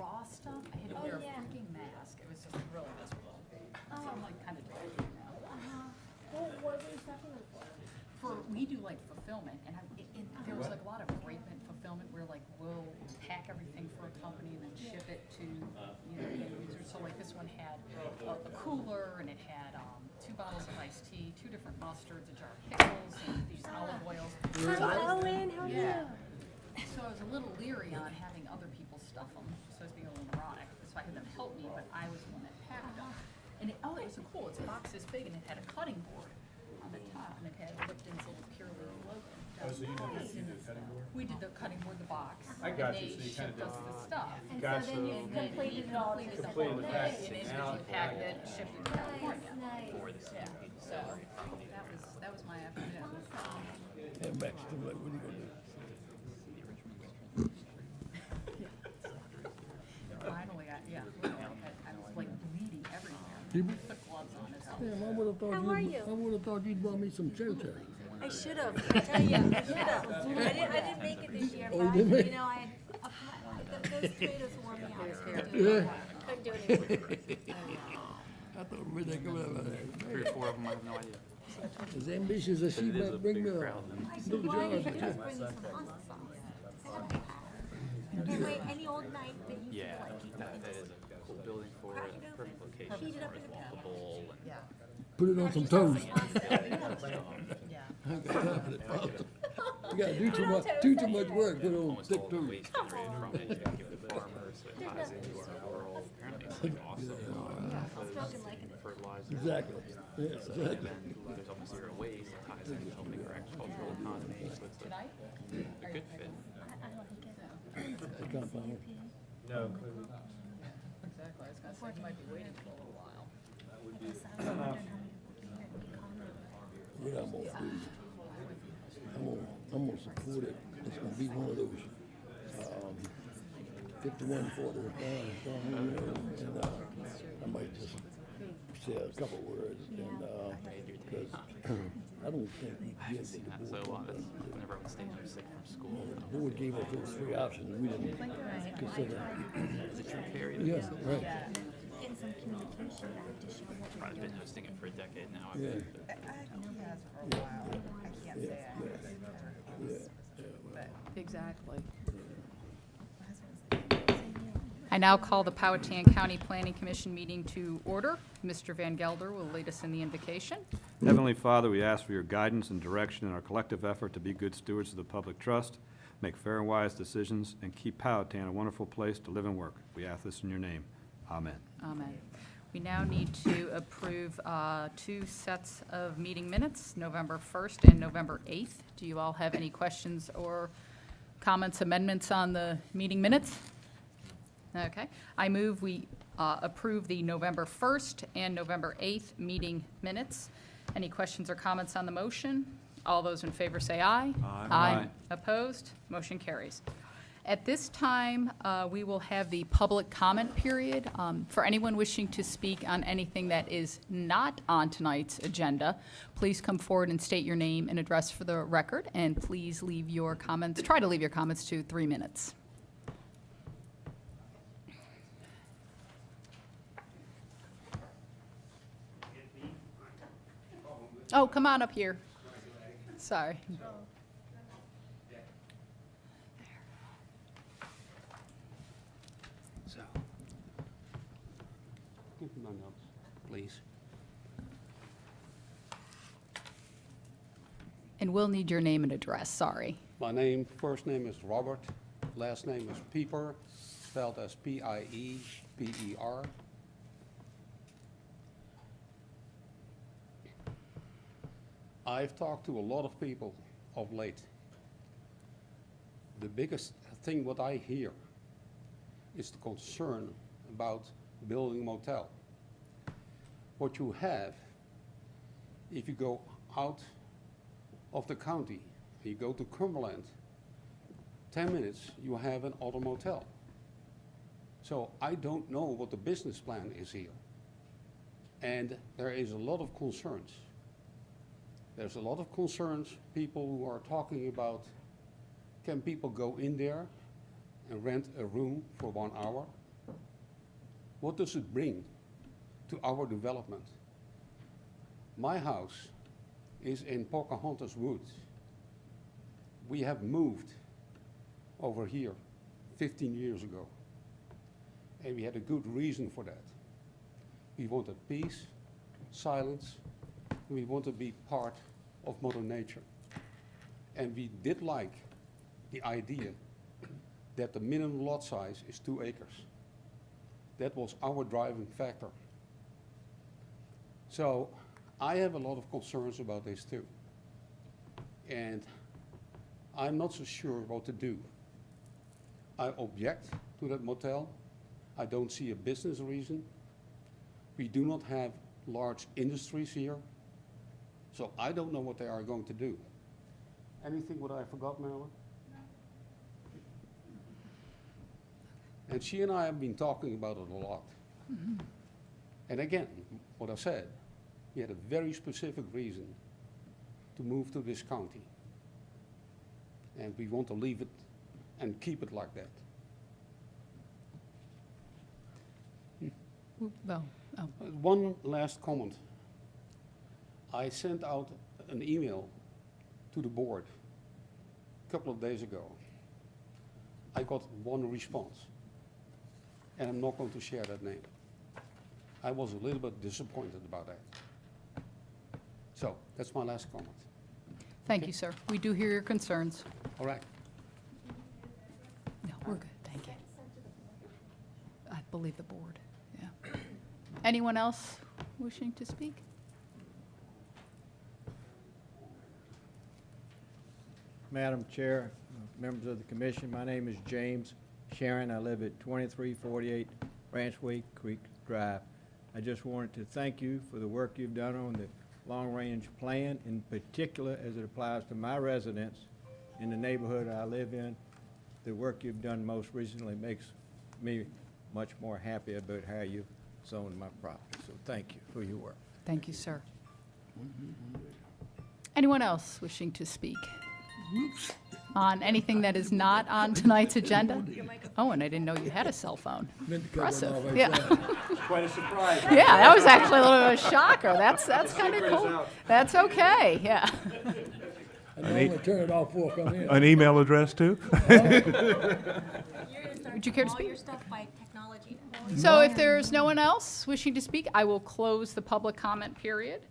raw stuff, I had to wear a freaking mask. It was just really miserable. So I'm like kind of doing it now. Well, what were you stuffing them for? We do like fulfillment, and there was like a lot of freight fulfillment where like we'll pack everything for a company and then ship it to the end user. So like this one had a cooler, and it had 2 bottles of iced tea, 2 different mustards, a jar of pickles, and these olive oils. Hi, Ellen. How are you? So I was a little leery on having other people stuff them, so I was being a little neurotic. So I had them help me, but I was the one that packed them. And it was so cool. It's a box this big, and it had a cutting board on the top, and it had Lipton's little Purely logo. Oh, so you did the cutting board? We did the cutting board, the box. I got and you, they so you shipped kinda us did- the stuff. And Gotcha. so then you And then completed we it all. completed the Completed whole the thing, package. and then Now- we packed it, and shipped it to California. Nice. Yeah. So that was my afternoon. And Max, I'm like, what are you gonna do? Finally, I was like bleeding everywhere. People? Put gloves on it. Damn, I would've thought How are you? I would've thought you'd brought me some chow-chow. I should have. I tell you, I should have. I didn't make it this year, Oh, but you didn't make you know, I had those tomatoes wore me out. Yeah. Couldn't do it anymore. I thought maybe they come out like that. 3 or 4 of them, I have no idea. As ambitious as she It is a might bring me bigger a crowd than. I said, little why jar did of you chow. just bring me some pasta sauce? And like any old night that you Yeah, feel like you that is a cool building for it, a perfect location. heat it up in the The pan. bowl and Yeah. Put it on some toast. Yeah. I ain't got time for that pasta. You gotta do too much work, put on almost thick all the toast. waste generated from it, you can give the farmers, so it ties into our world. Apparently it's like awesome. Smoking like it. Fertilizer. Exactly. Yeah, And exactly. then there's almost zero waste, it ties into helping our agricultural economy, so it's Tonight? a good fit. The compound. No, clearly. Exactly. I was gonna say you might be waiting for a little while. What I'm gonna do, I'm gonna support it. It's gonna be one of those, 51-40, and, I might just say a couple words, and, cause I don't think we I've give seen the that so a board, lot, that's whenever I was staying home sick from school. the board gave us those 3 options, we didn't consider. Is it true, Carrie? Yeah, right, Getting some communication back to show what we're I've been doing. hosting it for a decade now. yeah, Exactly. I now call the Powhatan County Planning Commission meeting to order. Mr. Van Gelder will lead us in the invocation. Heavenly Father, we ask for your guidance and direction in our collective effort to be good stewards of the public trust, make fair and wise decisions, and keep Powhatan a wonderful place to live and work. We ask this in your name. Amen. Amen. We now need to approve 2 sets of meeting minutes, November 1st and November 8th. Do you all have any questions or comments, amendments on the meeting minutes? Okay. I move we approve the November 1st and November 8th meeting minutes. Any questions or comments on the motion? All those in favor say aye. Aye. Opposed? Motion carries. At this time, we will have the public comment period. For anyone wishing to speak on anything that is not on tonight's agenda, please come forward and state your name and address for the record, and please leave your comments, try to leave your comments to 3 minutes. Oh, come on up here. Sorry. So, give me my notes, please. And we'll need your name and address, sorry. My first name is Robert, last name is Pieper, spelled as P-I-E-P-E-R. I've talked to a lot of people of late. The biggest thing what I hear is the concern about building a motel. What you have, if you go out of the county, you go to Cumberland, 10 minutes, you have an auto motel. So I don't know what the business plan is here. And there is a lot of concerns. There's a lot of concerns, people who are talking about, can people go in there and rent a room for 1 hour What does it bring to our development? My house is in Pocahontas Woods. We have moved over here 15 years ago, and we had a good reason for that. We wanted peace, silence, and we want to be part of Mother Nature. And we did like the idea that the minimum lot size is 2 acres. That was our driving factor. So I have a lot of concerns about this too. And I'm not so sure what to do. I object to that motel. I don't see a business reason. We do not have large industries here. So I don't know what they are going to do. Anything what I forgot, Marilyn? And she and I have been talking about it a lot. And again, what I said, we had a very specific reason to move to this county. And we want to leave it and keep it like that. Well, oh, One last comment. I sent out an email to the board a couple of days ago. I got one response, and I'm not going to share that name. I was a little bit disappointed about that. So that's my last comment. thank you, sir. We do hear your concerns. All right. No, we're good, thank you. I believe the board, yeah. Anyone else wishing to speak? Madam Chair, members of the commission, my name is James Sharon. I live at 2348 Ranchway Creek Drive. I just wanted to thank you for the work you've done on the long-range plan, in particular as it applies to my residents in the neighborhood I live in. The work you've done most recently makes me much more happy about how you've zoned my property. So thank you for your work. Thank you, sir. Anyone else wishing to speak on anything that is not on tonight's agenda? Oh, and I didn't know you had a cell phone. Meant to cut one Impressive, off, I yeah. thought. Quite a surprise. Yeah, that was actually a little bit of a shocker. That's kind of cool. That's okay, yeah. I normally turn it off before I come in. An email address too? Would you care to All speak? your stuff by technology. So if there's no one else wishing to speak, I will close the public comment period.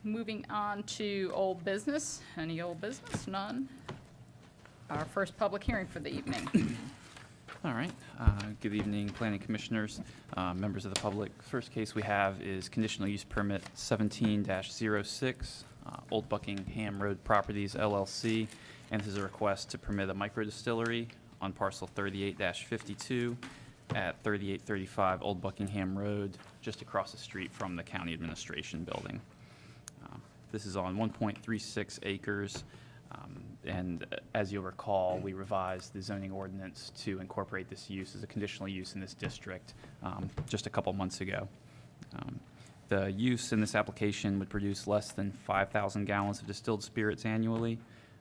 Moving on to old business. Any old business? None. Our first public hearing for the evening. All right. Good evening, planning commissioners, members of the public. First case we have is conditional use permit 17-06, Old Buckingham Road Properties LLC, and this is a request to permit a microdistillery on parcel 38-52 at 3835 Old Buckingham Road, just across the street from the county administration building. This is on 1.36 acres. And as you'll recall, we revised the zoning ordinance to incorporate this use as a conditional use in this district just a couple months ago. The use in this application would produce less than 5,000 gallons of distilled spirits annually,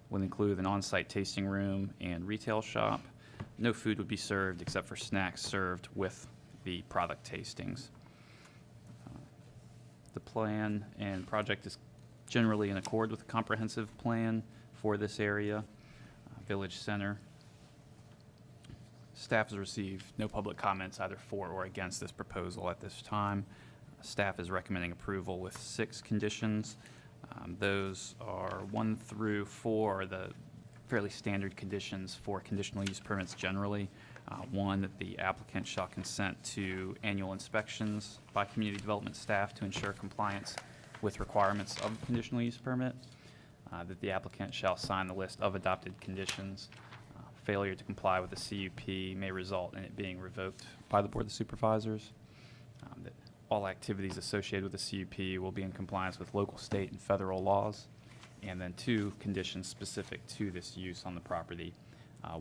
would include an on-site tasting room and retail shop. No food would be served except for snacks served with the product tastings. The plan and project is generally in accord with the comprehensive plan for this area, Village Center. Staff has received no public comments either for or against this proposal at this time. Staff is recommending approval with 6 conditions. Those are 1 through 4 are the fairly standard conditions for conditional use permits generally. 1, that the applicant shall consent to annual inspections by community development staff to ensure compliance with requirements of the conditional use permit. That the applicant shall sign the list of adopted conditions. Failure to comply with the CUP may result in it being revoked by the Board of Supervisors. That all activities associated with the CUP will be in compliance with local, state, and federal laws. And then 2 conditions specific to this use on the property.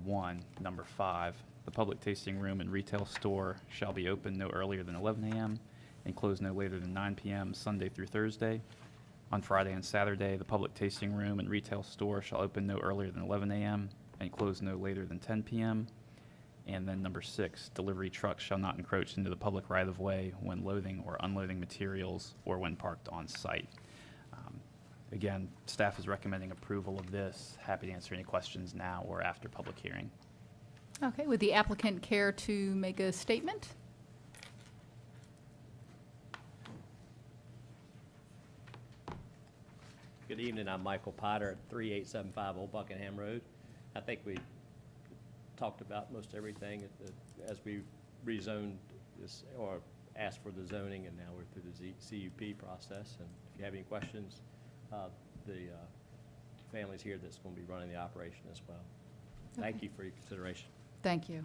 1, number 5, the public tasting room and retail store shall be open no earlier than 11 a.m. and closed no later than 9 p.m. Sunday through Thursday. On Friday and Saturday, the public tasting room and retail store shall open no earlier than 11 a.m. and close no later than 10 p.m. And then number 6, delivery trucks shall not encroach into the public right-of-way when loading or unloading materials or when parked on site. Again, staff is recommending approval of this. Happy to answer any questions now or after public hearing. Okay, would the applicant care to make a statement? Good evening, I'm Michael Potter at 3875 Old Buckingham Road. I think we talked about most everything as we rezoned this, or asked for the zoning, and now we're through the CUP process. And if you have any questions, the family's here that's going to be running the operation as well. Thank you for your consideration. Thank you.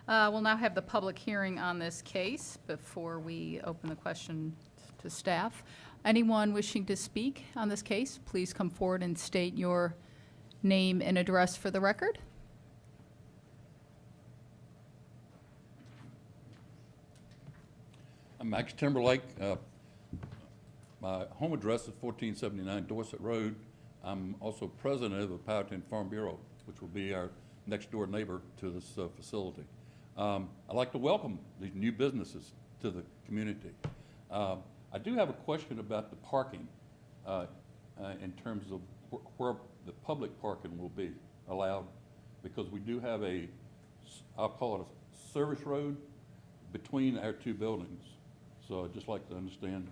We'll now have the public hearing on this case before we open the question to staff. Anyone wishing to speak on this case, please come forward and state your name and address for the record. I'm Max Timberlake. My home address is 1479 Dorset Road. I'm also president of the Powhatan Farm Bureau, which will be our next door neighbor to this facility. I'd like to welcome these new businesses to the community. I do have a question about the parking in terms of where the public parking will be allowed, because we do have I'll call it a service road between our two buildings. So I'd just like to understand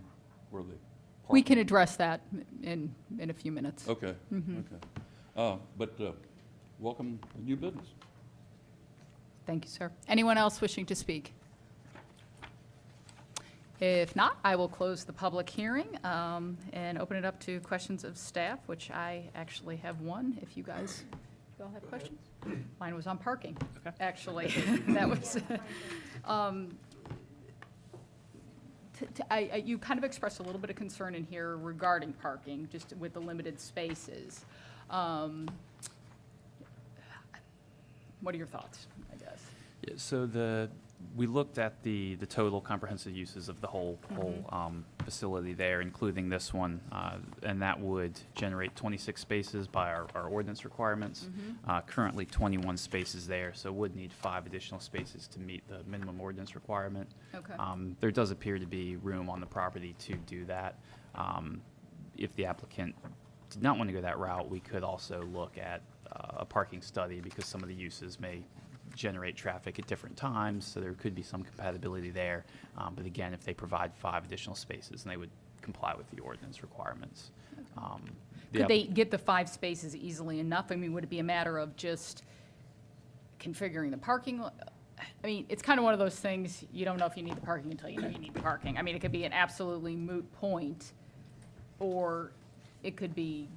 where the parking. We can address that in a few minutes. Okay, okay. But welcome the new business. Thank you, sir. Anyone else wishing to speak? If not, I will close the public hearing and open it up to questions of staff, which I actually have one, if you all have questions. Mine was on parking, actually. That was, you kind of expressed a little bit of concern in here regarding parking, just with the limited spaces. What are your thoughts, I guess? Yeah, so we looked at the total comprehensive uses of the whole facility there, including this one, and that would generate 26 spaces by our ordinance requirements. Currently 21 spaces there, so would need 5 additional spaces to meet the minimum ordinance requirement. Okay. There does appear to be room on the property to do that. If the applicant did not want to go that route, we could also look at a parking study, because some of the uses may generate traffic at different times, so there could be some compatibility there. But again, if they provide 5 additional spaces, then they would comply with the ordinance requirements. Could they get the 5 spaces easily enough? I mean, would it be a matter of just configuring the parking? I mean, it's kind of one of those things, you don't know if you need the parking until you know you need the parking. I mean, it could be an absolutely moot point, or it could be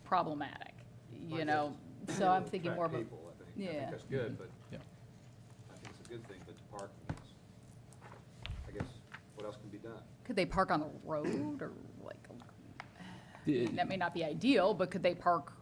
problematic, you know? So I'm thinking more of a, I yeah. think that's good, but Yeah. I think it's a good thing, but the parking is, I guess, what else can be done? Could they park on the road, or like, that may not be ideal, but could they park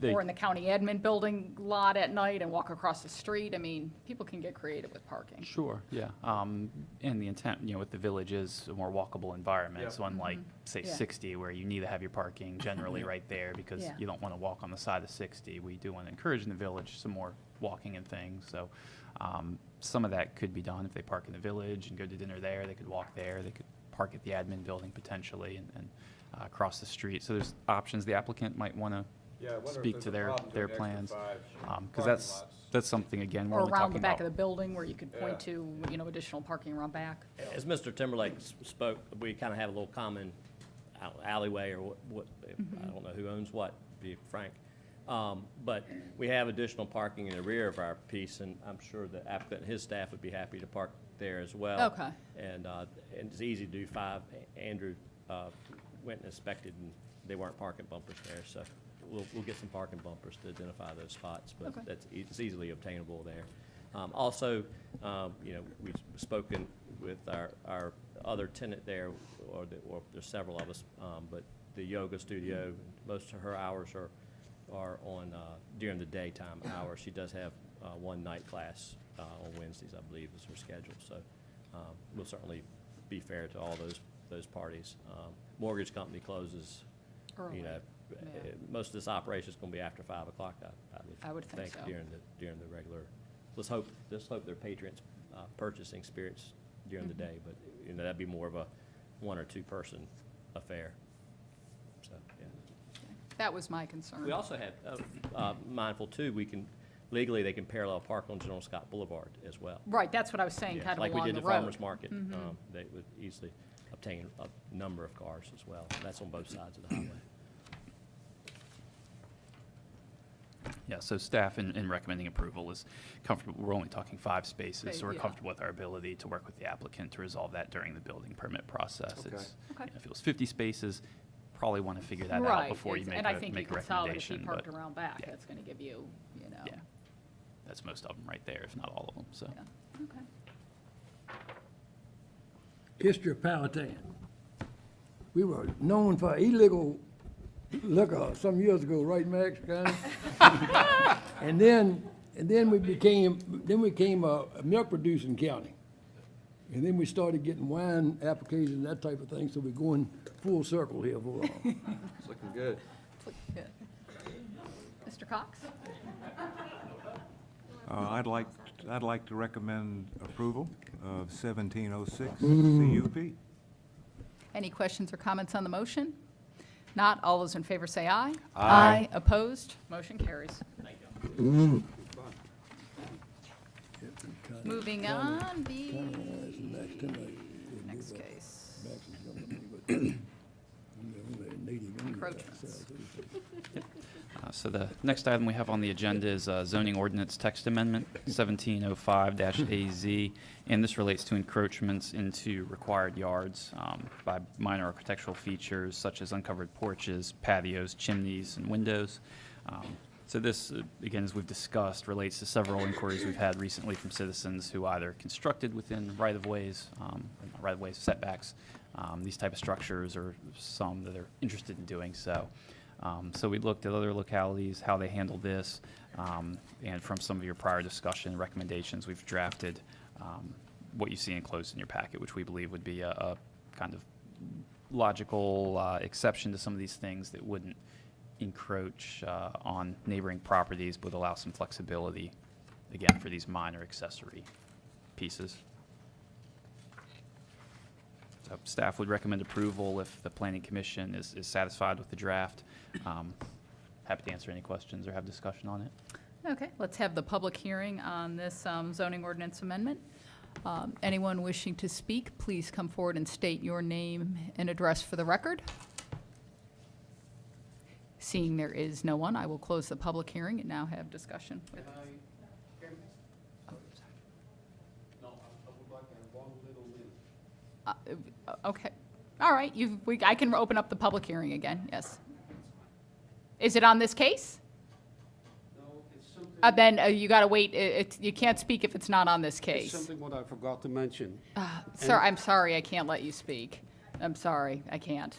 or in the county admin building lot at night and walk across the street? I mean, people can get creative with parking. Sure, yeah. And the intent, with the village is a more walkable environment. Yeah. So unlike, say, Yeah. 60, where you need to have your parking generally right there because Yeah. you don't want to walk on the side of 60, we do want to encourage in the village some more walking and things. So some of that could be done if they park in the village and go to dinner there. They could walk there. They could park at the admin building potentially and cross the street. So there's options the applicant might want to Yeah, I wonder if speak there's to a their problem doing extra plans. 5 Because parking lots. that's something, again, we're Or only around talking the back about. of the building where you could point Yeah. to, additional parking around back. As Mr. Timberlake spoke, we kind of have a little common alleyway, or what I don't know who owns what, to be frank. But we have additional parking in the rear of our piece, and I'm sure the applicant and his staff would be happy to park there as well. Okay. And it's easy to do 5. Andrew went and inspected, and they weren't parking bumpers there, so we'll get some parking bumpers to identify those spots, but Okay. it's easily obtainable there. Also, we've spoken with our other tenant there, or there's several of us, but the yoga studio, most of her hours are on during the daytime hours. She does have one night class on Wednesdays, I believe, is her schedule. So we'll certainly be fair to all those parties. Mortgage company closes, Early. most of this operation is going to be after 5 o'clock, I would think so. During the regular, let's hope their patrons purchasing spirits during the day, but, you know, that'd be more of a 1 or 2 person affair. So, yeah. That was my concern. We also had, mindful too, legally, they can parallel park on General Scott Boulevard as well. Right, that's what I was saying, Yeah, kind of like we along did the the road. farmer's market. Mhm. They would easily obtain a number of cars as well. That's on both sides of the highway. Yeah, so staff in recommending approval is comfortable. We're only talking 5 spaces, so we're Yeah. comfortable with our ability to work with the applicant to resolve that during the building permit process. Okay. Okay. If it was 50 spaces, probably want to figure that out Right, before you it's- make and I think you make a could solve it if you recommendation. parked But around back, yeah. that's gonna give you, you know. yeah, that's most of them right there, if not all of them, so. Yeah. Okay. History of Powhatan. We were known for illegal liquor some years ago, right, Max? Kinda? And then we became a milk producing county. And then we started getting wine applications, that type of thing, so we're going full circle here for all. It's looking good. Good. Mr. Cox? I'd like to recommend approval of 1706 CUP. Any questions or comments on the motion? Not, all those in favor say aye. Aye. Opposed? Motion carries. Fun. Moving on, the Max tonight. next case. Max is younger than me, but I'm the only native Indian Encroachments. south of So the next item we have on the agenda is zoning ordinance text amendment 1705-AZ, and this relates to encroachments into required yards by minor architectural features such as uncovered porches, patios, chimneys, and windows. So this, again, as we've discussed, relates to several inquiries we've had recently from citizens who either constructed within right-of-ways, right-of-ways setbacks, these type of structures, or some that are interested in doing so. So we looked at other localities, how they handled this, and from some of your prior discussion recommendations, we've drafted what you see enclosed in your packet, which we believe would be a kind of logical exception to some of these things that wouldn't encroach on neighboring properties, but allow some flexibility, again, for these minor accessory pieces. So staff would recommend approval if the planning commission is satisfied with the draft. Happy to answer any questions or have discussion on it. Okay, let's have the public hearing on this zoning ordinance amendment. Anyone wishing to speak, please come forward and state your name and address for the record. Seeing there is no one, I will close the public hearing and now have discussion with. Okay, all right, I can open up the public hearing again, yes. Is it on this case? No, it's something. Then you gotta wait, you can't speak if it's not on this It's case. something what I forgot to mention. Sir, I'm sorry, I can't let you speak. I'm sorry, I can't.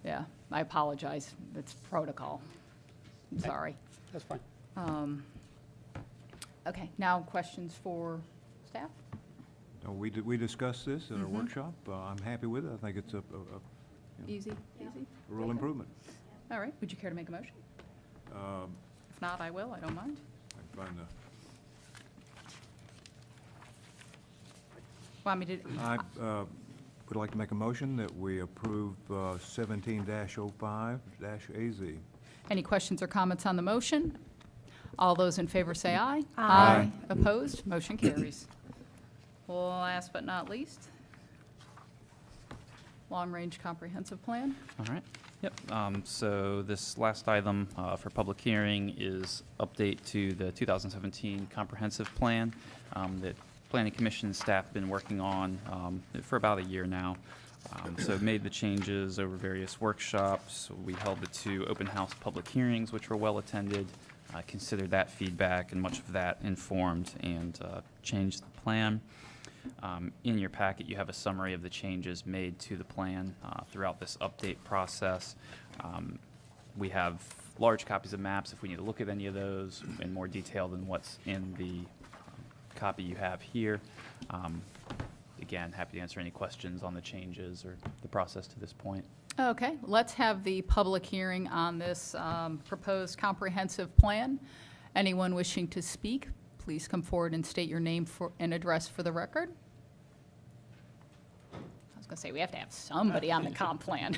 Yeah, I apologize, it's protocol. I'm sorry. That's fine. Okay, now questions for staff? No, we discussed this at our workshop. I'm happy with it. I think it's a Easy, easy? real improvement. All right, would you care to make a motion? If not, I will, I don't mind. I can find Want me to? I would like to make a motion that we approve 17-05-AZ. Any questions or comments on the motion? All those in favor say aye. Aye. Opposed? Motion carries. Last but not least, long-range comprehensive plan. All right. Yep. So this last item for public hearing is update to the 2017 comprehensive plan that Planning Commission staff have been working on for about a year now. So made the changes over various workshops. We held the 2 open house public hearings, which were well attended. Considered that feedback, and much of that informed and changed the plan. In your packet, you have a summary of the changes made to the plan throughout this update process. We have large copies of maps if we need to look at any of those in more detail than what's in the copy you have here. Again, happy to answer any questions on the changes or the process to this point. Okay, let's have the public hearing on this proposed comprehensive plan. Anyone wishing to speak, please come forward and state your name and address for the record. I was going to say, we have to have somebody on the comp plan.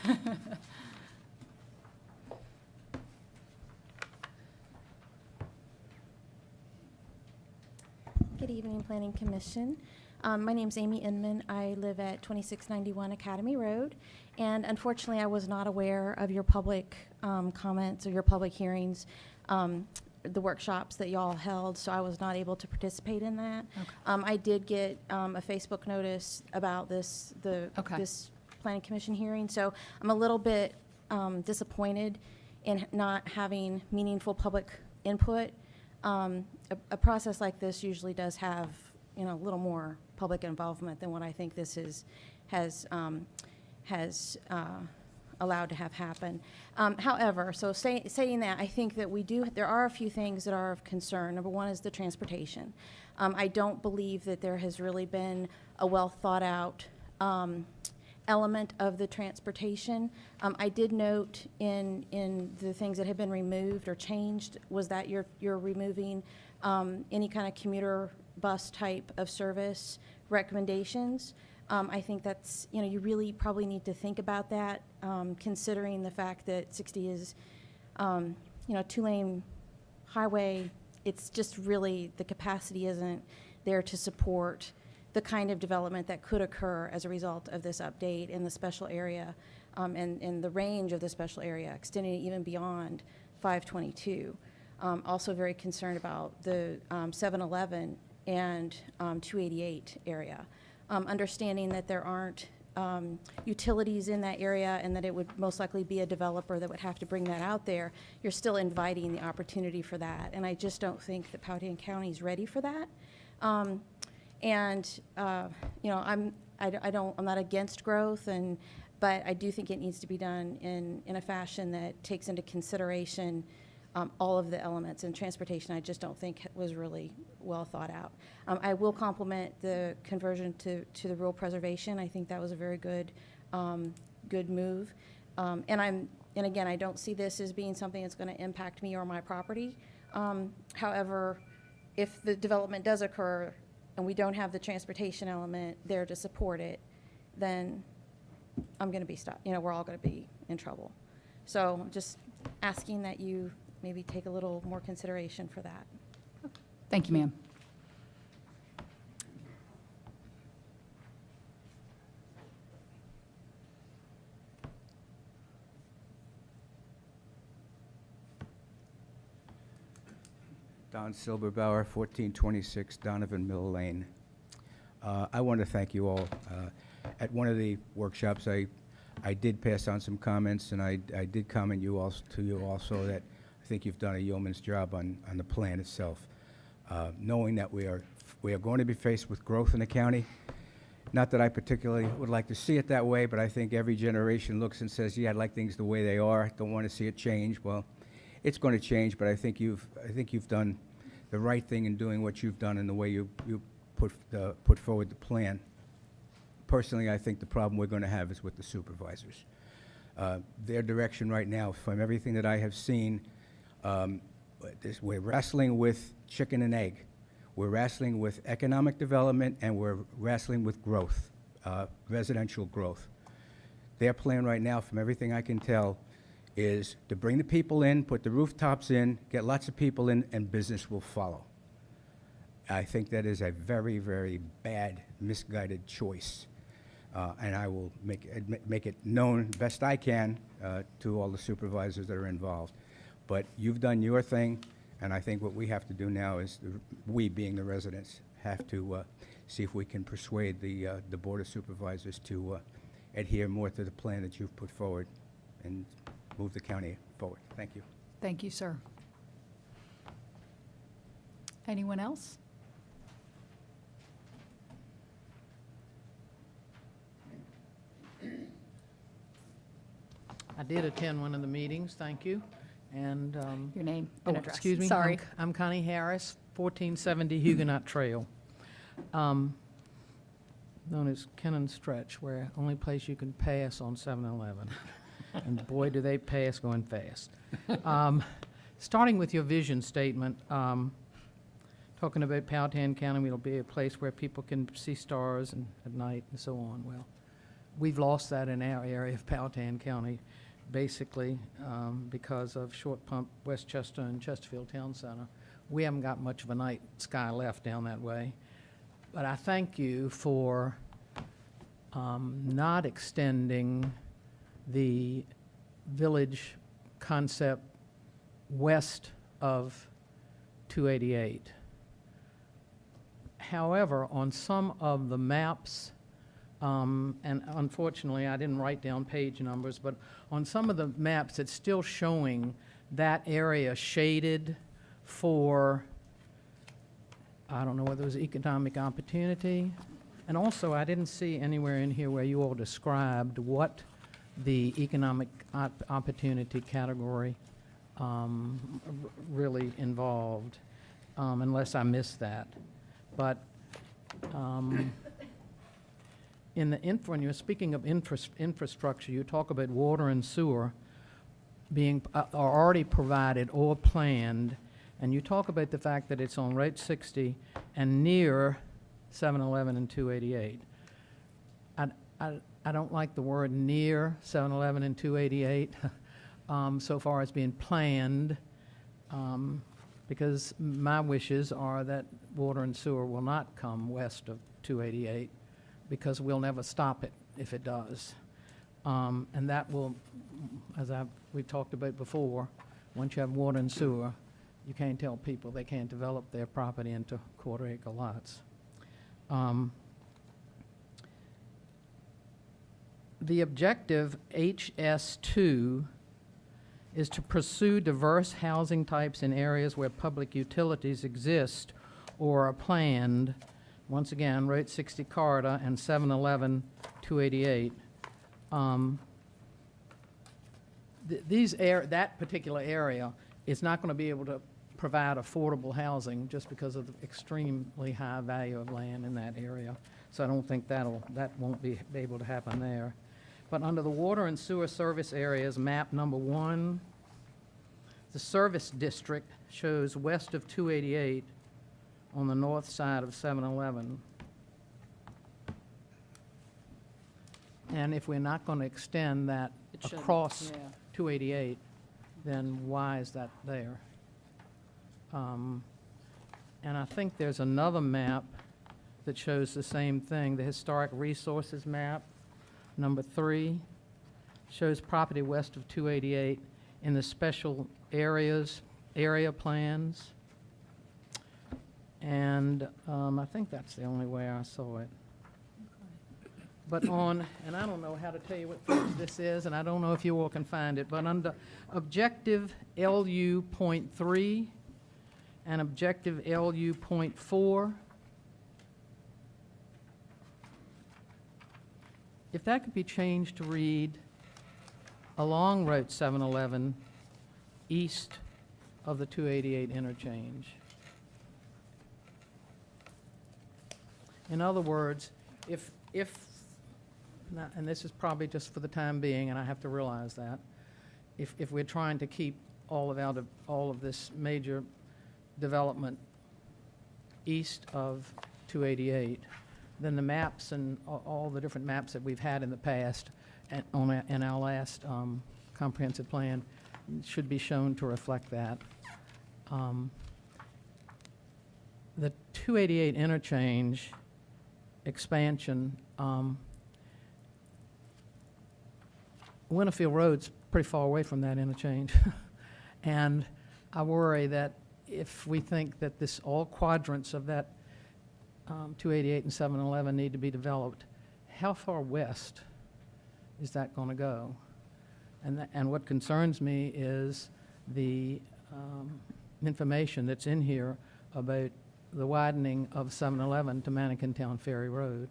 Good evening, Planning Commission. My name's Amy Inman. I live at 2691 Academy Road, and unfortunately, I was not aware of your public comments or your public hearings, the workshops that y'all held, so I was not able to participate in that. Okay. I did get a Facebook notice about this Planning Commission hearing, so I'm a little bit disappointed in not having meaningful public input. A process like this usually does have, a little more public involvement than what I think this has allowed to have happen. However, so saying that, I think that there are a few things that are of concern. Number one is the transportation. I don't believe that there has really been a well thought out element of the transportation. I did note in the things that have been removed or changed was that you're removing any kind of commuter bus type of service recommendations. I think that's, you really probably need to think about that, considering the fact that 60 is, two-lane highway. It's just really, the capacity isn't there to support the kind of development that could occur as a result of this update in the special area, and the range of the special area, extending it even beyond 522. Also very concerned about the 7-Eleven and 288 area. Understanding that there aren't utilities in that area and that it would most likely be a developer that would have to bring that out there, you're still inviting the opportunity for that. And I just don't think that Powhatan County is ready for that. I'm not against growth, but I do think it needs to be done in a fashion that takes into consideration all of the elements, and transportation I just don't think was really well thought out. I will compliment the conversion to the rural preservation. I think that was a very good move. And again, I don't see this as being something that's going to impact me or my property. However, if the development does occur and we don't have the transportation element there to support it, then I'm going to be stuck. We're all going to be in trouble. So just asking that you maybe take a little more consideration for that. Thank you, ma'am. Don Silberbauer, 1426 Donovan Mill Lane. I want to thank you all. At one of the workshops, I did pass on some comments, and I did comment to you also that I think you've done a yeoman's job on the plan itself. Knowing that we are going to be faced with growth in the county. Not that I particularly would like to see it that way, but I think every generation looks and says, yeah, I'd like things the way they are. Don't want to see it change. Well, it's going to change, but I think you've done the right thing in doing what you've done in the way you put forward the plan. Personally, I think the problem we're going to have is with the supervisors. Their direction right now, from everything that I have seen, we're wrestling with chicken and egg. We're wrestling with economic development, and we're wrestling with growth, residential growth. Their plan right now, from everything I can tell, is to bring the people in, put the rooftops in, get lots of people in, and business will follow. I think that is a very, very bad, misguided choice. And I will make it known best I can to all the supervisors that are involved. But you've done your thing, and I think what we have to do now is, we being the residents, have to see if we can persuade the Board of Supervisors to adhere more to the plan that you've put forward and move the county forward. Thank you. Thank you, sir. Anyone else? I did attend one of the meetings, thank you. And, Your name and address. excuse me. Sorry. I'm Connie Harris, 1470 Huguenot Trail, known as Kennan Stretch, where only place you can pass on 7-Eleven. And boy, do they pass going fast. Starting with your vision statement, talking about Powhatan County, it'll be a place where people can see stars and at night and so on. Well, we've lost that in our area of Powhatan County, basically because of Short Pump, Westchester, and Chesterfield Town Center. We haven't got much of a night sky left down that way. But I thank you for not extending the village concept west of 288. However, on some of the maps, and unfortunately I didn't write down page numbers, but on some of the maps it's still showing that area shaded for, I don't know whether it was economic opportunity. And also, I didn't see anywhere in here where you all described what the economic opportunity category really involved, unless I missed that. But when you're speaking of infrastructure, you talk about water and sewer being are already provided or planned, and you talk about the fact that it's on Route 60 and near 7-Eleven and 288. I don't like the word near 7-Eleven and 288 so far as being planned, because my wishes are that water and sewer will not come west of 288, because we'll never stop it if it does. And that will, as we've talked about before, once you have water and sewer, you can't tell people they can't develop their property into quarter-acre lots. The objective HS2 is to pursue diverse housing types in areas where public utilities exist or are planned. Once again, Route 60 corridor and 7-Eleven 288. That particular area is not going to be able to provide affordable housing just because of the extremely high value of land in that area. So I don't think that won't be able to happen there. But under the water and sewer service areas, map number 1, the service district shows west of 288 on the north side of 7-Eleven. And if we're not going to extend that across 288, then why is that there? And I think there's another map that shows the same thing. The historic resources map, number 3, shows property west of 288 in the special area plans. And I think that's the only way I saw it. But and I don't know how to tell you what page this is, and I don't know if you all can find it, but under objective LU.3 and objective LU.4, if that could be changed to read along Route 7-Eleven east of the 288 interchange. In other words, if and this is probably just for the time being, and I have to realize that, if we're trying to keep all of this major development east of 288, then the maps and all the different maps that we've had in the past and in our last comprehensive plan should be shown to reflect that. The 288 interchange expansion, Winterfield Road's pretty far away from that interchange. And I worry that if we think that all quadrants of that 288 and 7-Eleven need to be developed, how far west is that going to go? And what concerns me is the information that's in here about the widening of 7-Eleven to Mannequin Town Ferry Road.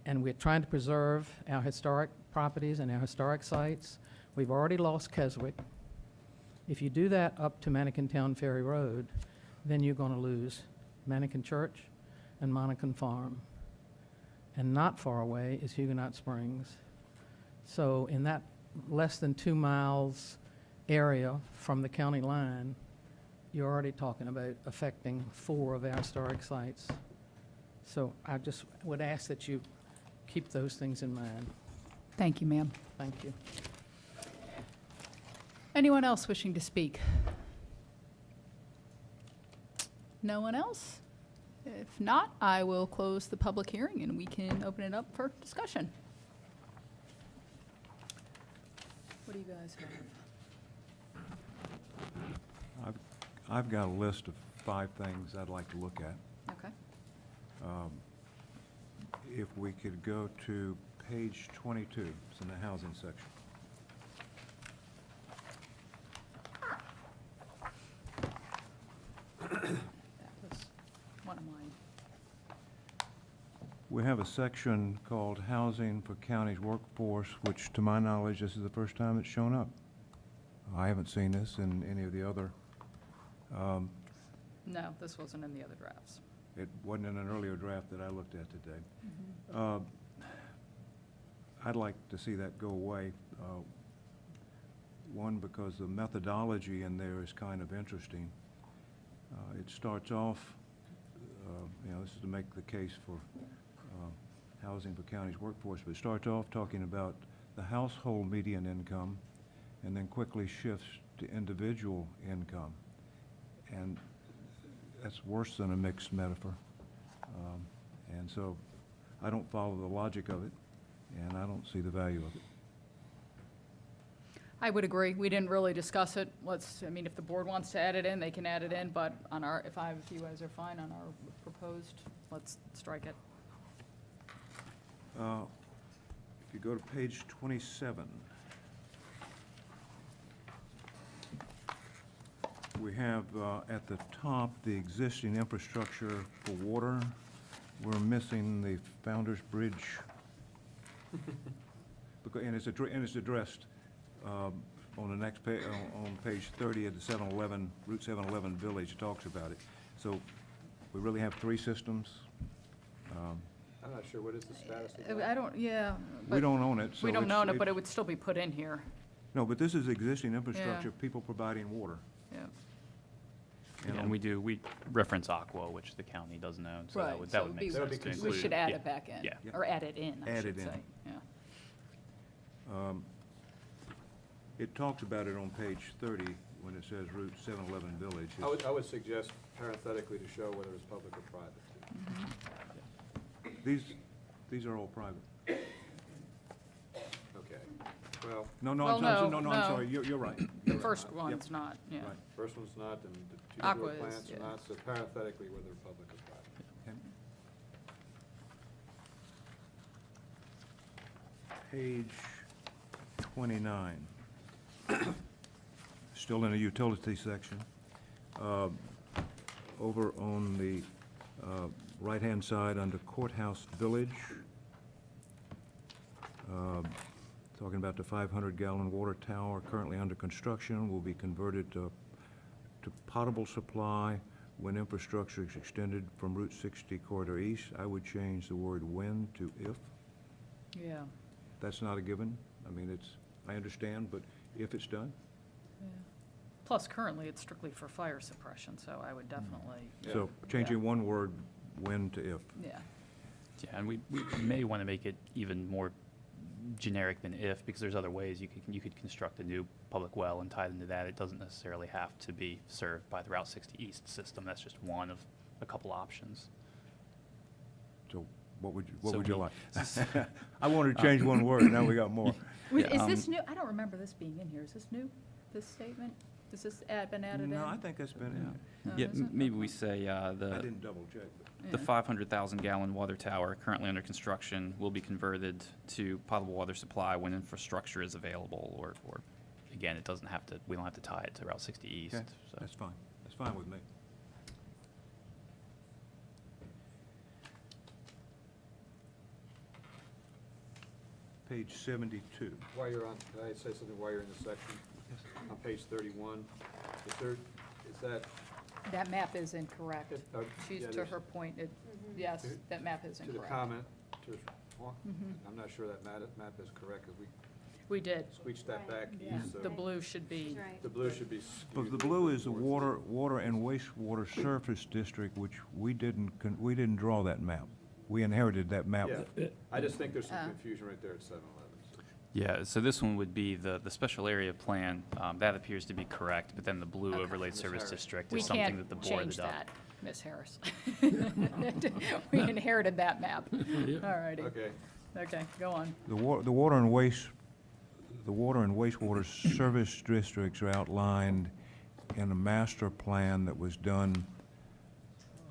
And we're trying to preserve our historic properties and our historic sites. We've already lost Keswick. If you do that up to Mannequin Town Ferry Road, then you're going to lose Mannequin Church and Mannequin Farm. And not far away is Huguenot Springs. So in that less than 2 miles area from the county line, you're already talking about affecting 4 of our historic sites. So I just would ask that you keep those things in mind. Thank you, ma'am. Thank you. Anyone else wishing to speak? No one else? If not, I will close the public hearing and we can open it up for discussion. What do you guys have? I've got a list of 5 things I'd like to look at. Okay. If we could go to page 22, it's in the housing section. That was one of mine. We have a section called Housing for County's Workforce, which to my knowledge, this is the first time it's shown up. I haven't seen this in any of the other, No, this wasn't in the other drafts. it wasn't in an earlier draft that I looked at today. Mm-hmm. I'd like to see that go away. One, because the methodology in there is kind of interesting. It starts off, this is to make the case for housing for county's workforce, but it starts off talking about the household median income and then quickly shifts to individual income. And that's worse than a mixed metaphor. And so I don't follow the logic of it, and I don't see the value of it. I would agree. We didn't really discuss it. If the board wants to add it in, they can add it in, but if you guys are fine on our proposed, let's strike it. If you go to page 27, we have at the top the existing infrastructure for water. We're missing the Founder's Bridge. And it's addressed on the next page, on page 30 of the 711, Route 711 Village talks about it. So we really have 3 systems. I'm not sure, what is the status of I that? don't, yeah. We but don't own it, so We don't it's- own it, but it's- it would still be put in here. No, but this is existing infrastructure, people providing water. Yeah. And we reference Aqua, which the county doesn't own, so Right, that so would it'd make be- sense be to include. We should add Yeah. it back in. Yeah. Or add it in, I Add should it in. say. Yeah. It talks about it on page 30 when it says Route 711 Village. I would suggest parenthetically to show whether it's public or private. These are all private. Okay, well, No, Well, I'm no. sorry, you're right. The You're right. first one's not, yeah. Right. first one's not, and the 2 Aqua sewer is, plants yeah. are not, so parenthetically whether public or private. Okay. Page 29. Still in the utility section. Over on the right-hand side under Courthouse Village, talking about the 500-gallon water tower currently under construction will be converted to potable supply when infrastructure is extended from Route 60 corridor east. I would change the word when to if. Yeah. That's not a given. I understand, but if it's done. Plus, currently, it's strictly for fire suppression, so I would definitely, So changing one word, when to if. yeah. Yeah, and we may want to make it even more generic than if, because there's other ways you could construct a new public well and tie it into that. It doesn't necessarily have to be served by the Route 60 East system. That's just one of a couple options. So what would So you we- like? I wanted to change one word, now we got more. Is this new? I don't remember this being in here. Is this new, this statement? Has this been added in? No, I think that's been in Oh, Yeah, is it? maybe we say I the didn't double check, but. the 500,000-gallon water tower currently under construction will be converted to potable water supply when infrastructure is available, or again, it doesn't have to, we don't have to tie it to Route 60 East. Okay, So. that's fine. That's fine with me. Page 72. While you're on, can I say something while you're in the section? On page 31, is that, That map is incorrect. uh, She's, yeah, to there's- her point, yes, To- that map is to the incorrect. comment, well, Mhm. I'm not sure that map is correct, because We did. Squeeze that back Yeah. east, so The blue should be, That's right. the blue should be But skewed the blue is the towards water and wastewater surface district, which we didn't draw that map. We inherited that map. Yeah, I just think there's some Oh. confusion right there at 7-Eleven. Yeah, so this one would be the special area plan. That appears to be correct, but then the blue Okay. overlaid Ms. service Harris. district we is something can't that the board change adopted. that, Ms. Harris. We inherited that map. All righty. Okay, Okay, go on. The water and wastewater service districts are outlined in a master plan that was done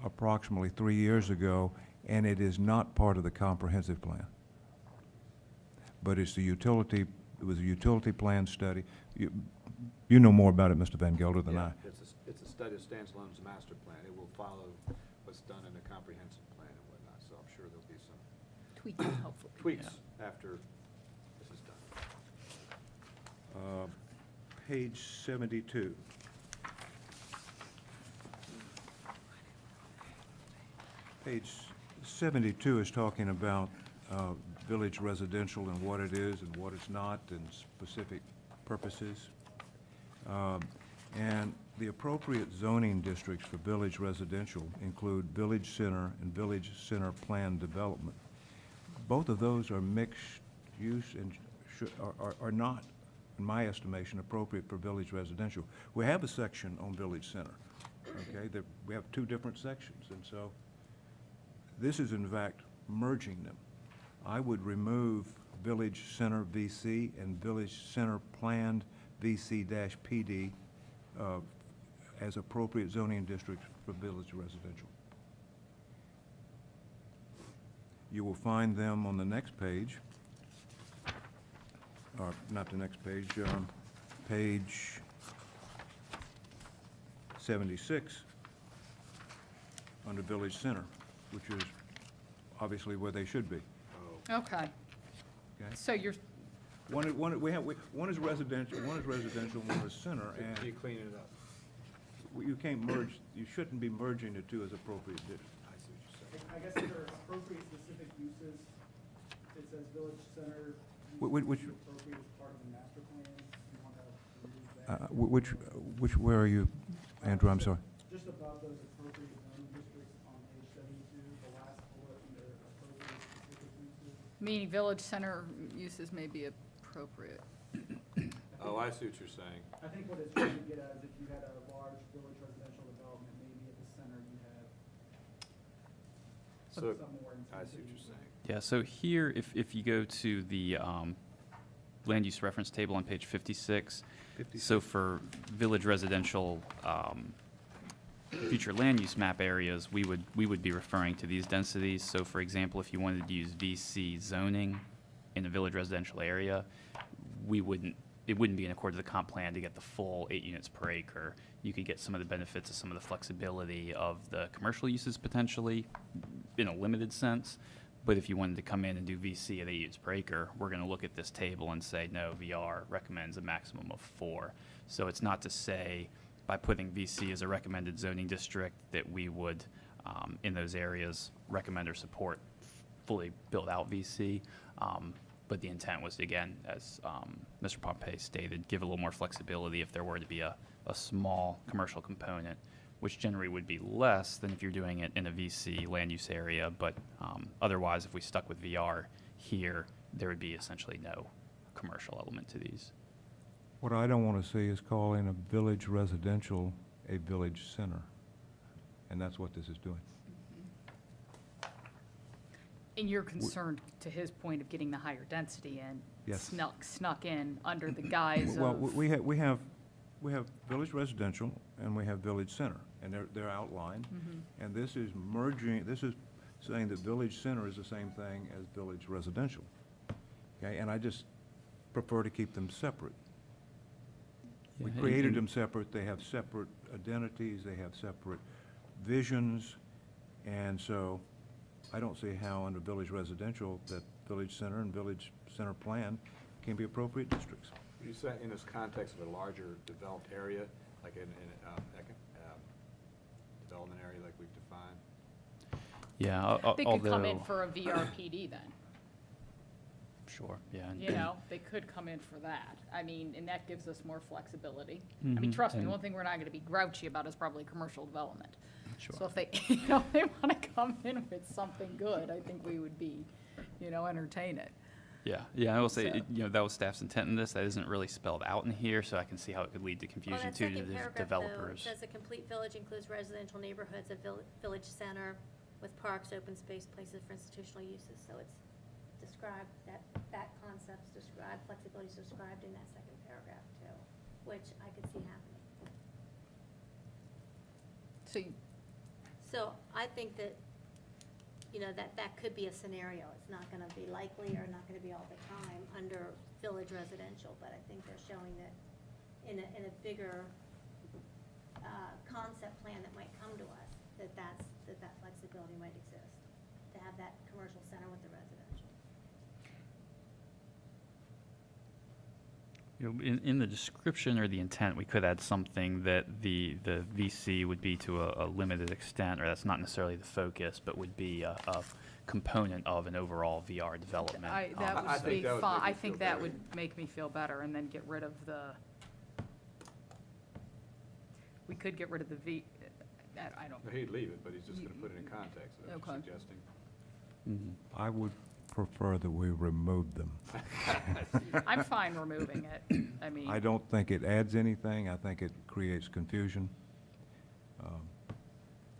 approximately 3 years ago, and it is not part of the comprehensive plan. But it's it was a utility plan study. You know more about it, Mr. Van Gelder, than I. it's a study that stands alone as a master plan. It will follow what's done in the comprehensive plan and whatnot, so I'm sure there'll be some Tweaks, hopefully. tweaks after this is done. Page 72. Page 72 is talking about village residential and what it is and what it's not and specific purposes. And the appropriate zoning districts for village residential include village center and village center plan development. Both of those are mixed use and are not, in my estimation, appropriate for village residential. We have a section on village center, okay? We have two different sections, and so this is in fact merging them. I would remove village center VC and village center planned VC-PD as appropriate zoning districts for village residential. You will find them on the next page, or not the next page, page 76 under village center, which is obviously where they should be. Okay. Okay. So you're, One is residential, one is center, and You clean it up. you can't merge, you shouldn't be merging the two as appropriate districts. I see what you're saying. I guess if there are appropriate specific uses, it says village center. Which, Appropriate as part of the master plan, you want to remove that. where are you, Andrew, I'm sorry? Just above those appropriate zoning districts on page 72, the last bullet under appropriate specific uses. meaning village center uses may be appropriate. Oh, I see what you're saying. I think what it's trying to get at is if you had a large village residential development, maybe at the center you have So, some more I see what intensity. you're saying. Yeah, so here, if you go to the land use reference table on page 56, so for village residential future land use map areas, we would be referring to these densities. So for example, if you wanted to use VC zoning in a village residential area, it wouldn't be in accord to the comp plan to get the full 8 units per acre. You could get some of the benefits of some of the flexibility of the commercial uses potentially in a limited sense. But if you wanted to come in and do VC at 8 units per acre, we're going to look at this table and say, no, VR recommends a maximum of 4. So it's not to say by putting VC as a recommended zoning district that we would, in those areas, recommend or support fully built out VC. But the intent was, again, as Mr. Pompey stated, give a little more flexibility if there were to be a small commercial component, which generally would be less than if you're doing it in a VC land use area. But otherwise, if we stuck with VR here, there would be essentially no commercial element to these. What I don't want to see is calling a village residential a village center, and that's what this is doing. And you're concerned, to his point, of getting the higher density in? Yes. Snuck in under the guise Well, of, we have village residential and we have village center, and they're outlined. And this is merging, this is saying that village center is the same thing as village residential. Okay, and I just prefer to keep them separate. We Yeah, created and- them separate, they have separate identities, they have separate visions, and so I don't see how under village residential that village center and village center plan can be appropriate districts. You say in this context of a larger developed area, like in development area like we've defined? Yeah, they could come in although, for a VRPD then. Sure, yeah. You know, they could come in for that. I mean, and that gives us more flexibility. I Mhm, mean, trust me, and- one thing we're not gonna be grouchy about is probably commercial development. Sure. So if they, you know, they wanna come in with something good, I think we would be, you know, entertain it. Yeah, yeah, I will say, So- you know, that was staff's intent in this. That isn't really spelled out in here, so I can see how it could lead to Well, confusion that too to second the paragraph, developers. though, says a complete village includes residential neighborhoods, a village center with parks, open space, places for institutional uses. So it's described, that concept's described, flexibility is described in that second paragraph too, which I could see happening. So, you- So I think that, you know, that could be a scenario. It's not gonna be likely or not gonna be all the time under village residential, but I think they're showing that in a bigger, concept plan that might come to us, that flexibility might exist, to have that commercial center with the residential. You know, in the description or the intent, we could add something that the VC would be to a limited extent, or that's not necessarily the focus, but would be a component of an overall VR development. that I would think be that would fine. make me I think feel that better. would make me feel better, and then get rid of the, we could get rid of the I don't, He'd leave it, but he's just gonna put it in context, is that what you're Okay. suggesting? Mhm. I would prefer that we remove them. I'm fine removing it. I mean. I don't think it adds anything. I think it creates confusion.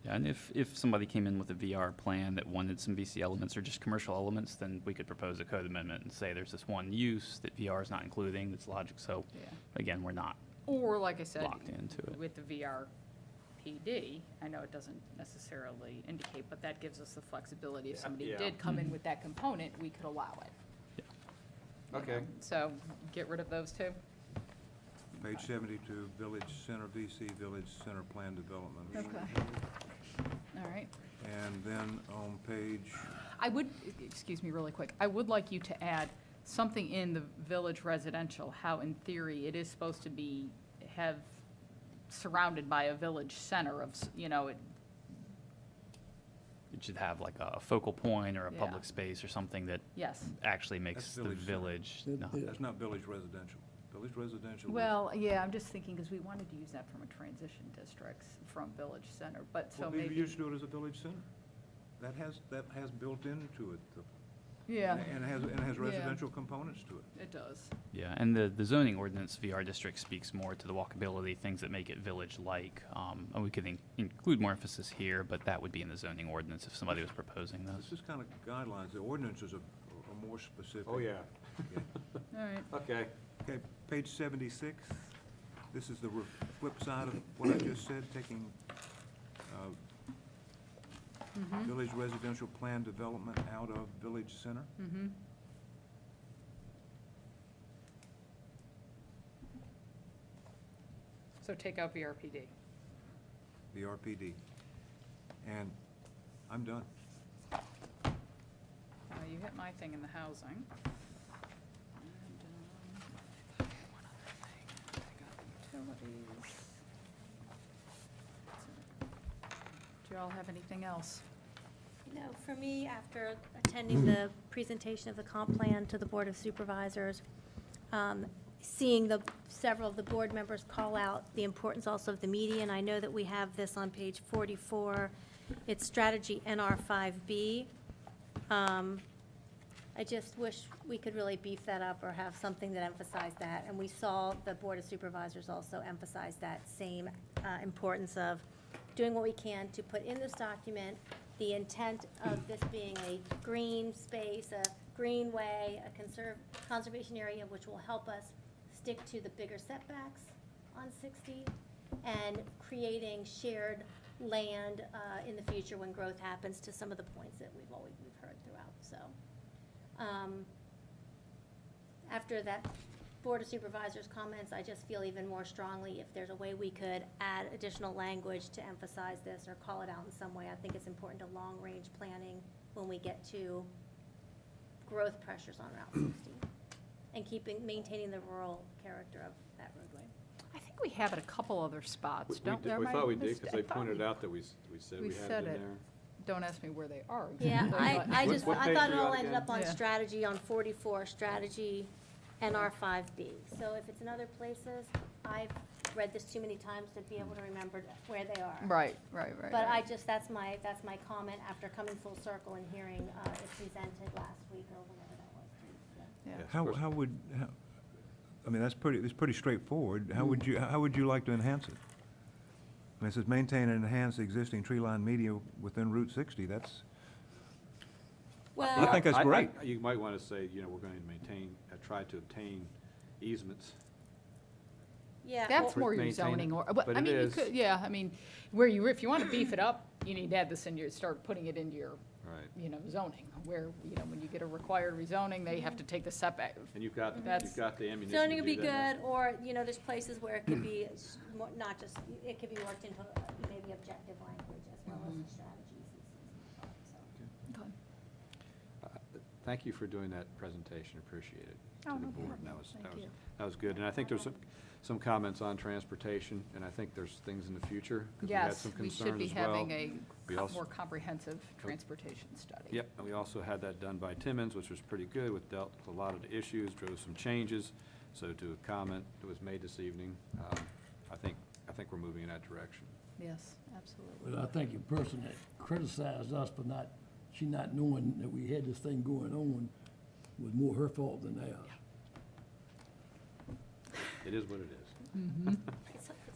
Yeah, and if somebody came in with a VR plan that wanted some VC elements or just commercial elements, then we could propose a code amendment and say there's this one use that VR is not including, that's logic, so, Yeah. again, we're not Or, like I said, locked into it. with the VRPD, I know it doesn't necessarily indicate, but that gives us the flexibility. If Yeah, somebody yeah. did come in with that component, we could allow it. you Okay. know. So get rid of those two? Page 72, Village Center VC, Village Center Plan Development. Okay. All right. And then on page, I would, excuse me really quick, I would like you to add something in the village residential, how in theory it is supposed to be, surrounded by a village center of, you know, It should have like a focal point or a Yeah. public space or something that yes. actually makes That's the village center. village. No. that's not village residential. Village residential is- Well, yeah, I'm just thinking, because we wanted to use that from a transition districts from village center, but so Well, we maybe. used to do it as a village center. That has built into it. Yeah. And it has Yeah. residential components to it. It does. Yeah, and the zoning ordinance VR district speaks more to the walkability, things that make it village-like. And we could include more emphasis here, but that would be in the zoning ordinance if somebody was proposing This those. is kind of guidelines. The ordinances are more specific. Oh, yeah. All right. Okay. Okay, page 76. This is the flip side of what I just said, taking village residential plan development out of village center. Mm-hmm. So take out VRPD. The RPD. And I'm done. You hit my thing in the housing. And, utilities. Do you all have anything else? You know, for me, after attending the presentation of the comp plan to the Board of Supervisors, seeing several of the board members call out the importance also of the median, I know that we have this on page 44. It's strategy NR5B. I just wish we could really beef that up or have something that emphasized that. And we saw the Board of Supervisors also emphasize that same importance of doing what we can to put in this document the intent of this being a green space, a greenway, a conservation area, which will help us stick to the bigger setbacks on 60, and creating shared land in the future when growth happens, to some of the points that we've heard throughout. So after that Board of Supervisors comments, I just feel even more strongly if there's a way we could add additional language to emphasize this or call it out in some way. I think it's important to long-range planning when we get to growth pressures on Route 60 and maintaining the rural character of that roadway. I think we have it a couple other spots, don't we? We thought we did, because they I thought pointed we- out that we said we we had said it in it. there. don't ask me where they are. Yeah, exactly, I but- just, What I page thought are it you all on ended again? up on Yeah. strategy, on 44, strategy, and R5B. So if it's in other places, I've read this too many times to be able to remember where they are. Right. But right. I just, that's my comment after coming full circle and hearing it presented last week or whenever that was. Yeah. Yes, of How, course. how would, how, I mean, it's pretty straightforward. How would you like to enhance it? I mean, it says maintain and enhance the existing tree line media within Route 60. That's, I think that's great. You might want to say, you know, we're going to maintain, try to obtain easements. Yeah. That's well, more your maintain it, zoning, or, but I it mean, you is. could, yeah, I mean, where you, if you want to beef it up, you need to add this in your, start putting it into your, Right. you know, zoning, where, you know, when you get a required rezoning, they have to take the setback. And you've got the ammunition Zoning to would be do that. good, or, you know, there's places where it could be not just, it could be worked into maybe objective language as well as the strategies and so. Thank you for doing that presentation, appreciate it, Oh, to the no board. problem. Thank you. That was good. And I think there's some comments on transportation, and I think there's things in the future, because we had Yes, some we concerns as well. should be having a We also- more comprehensive transportation study. Yep, and we also had that done by Timmons, which was pretty good, with dealt with a lot of the issues, drove some changes. So to a comment that was made this evening, I think we're moving in that direction. Yes, absolutely. But I think the person that criticized us for not knowing that we had this thing going on was more her fault than ours. It is what it is.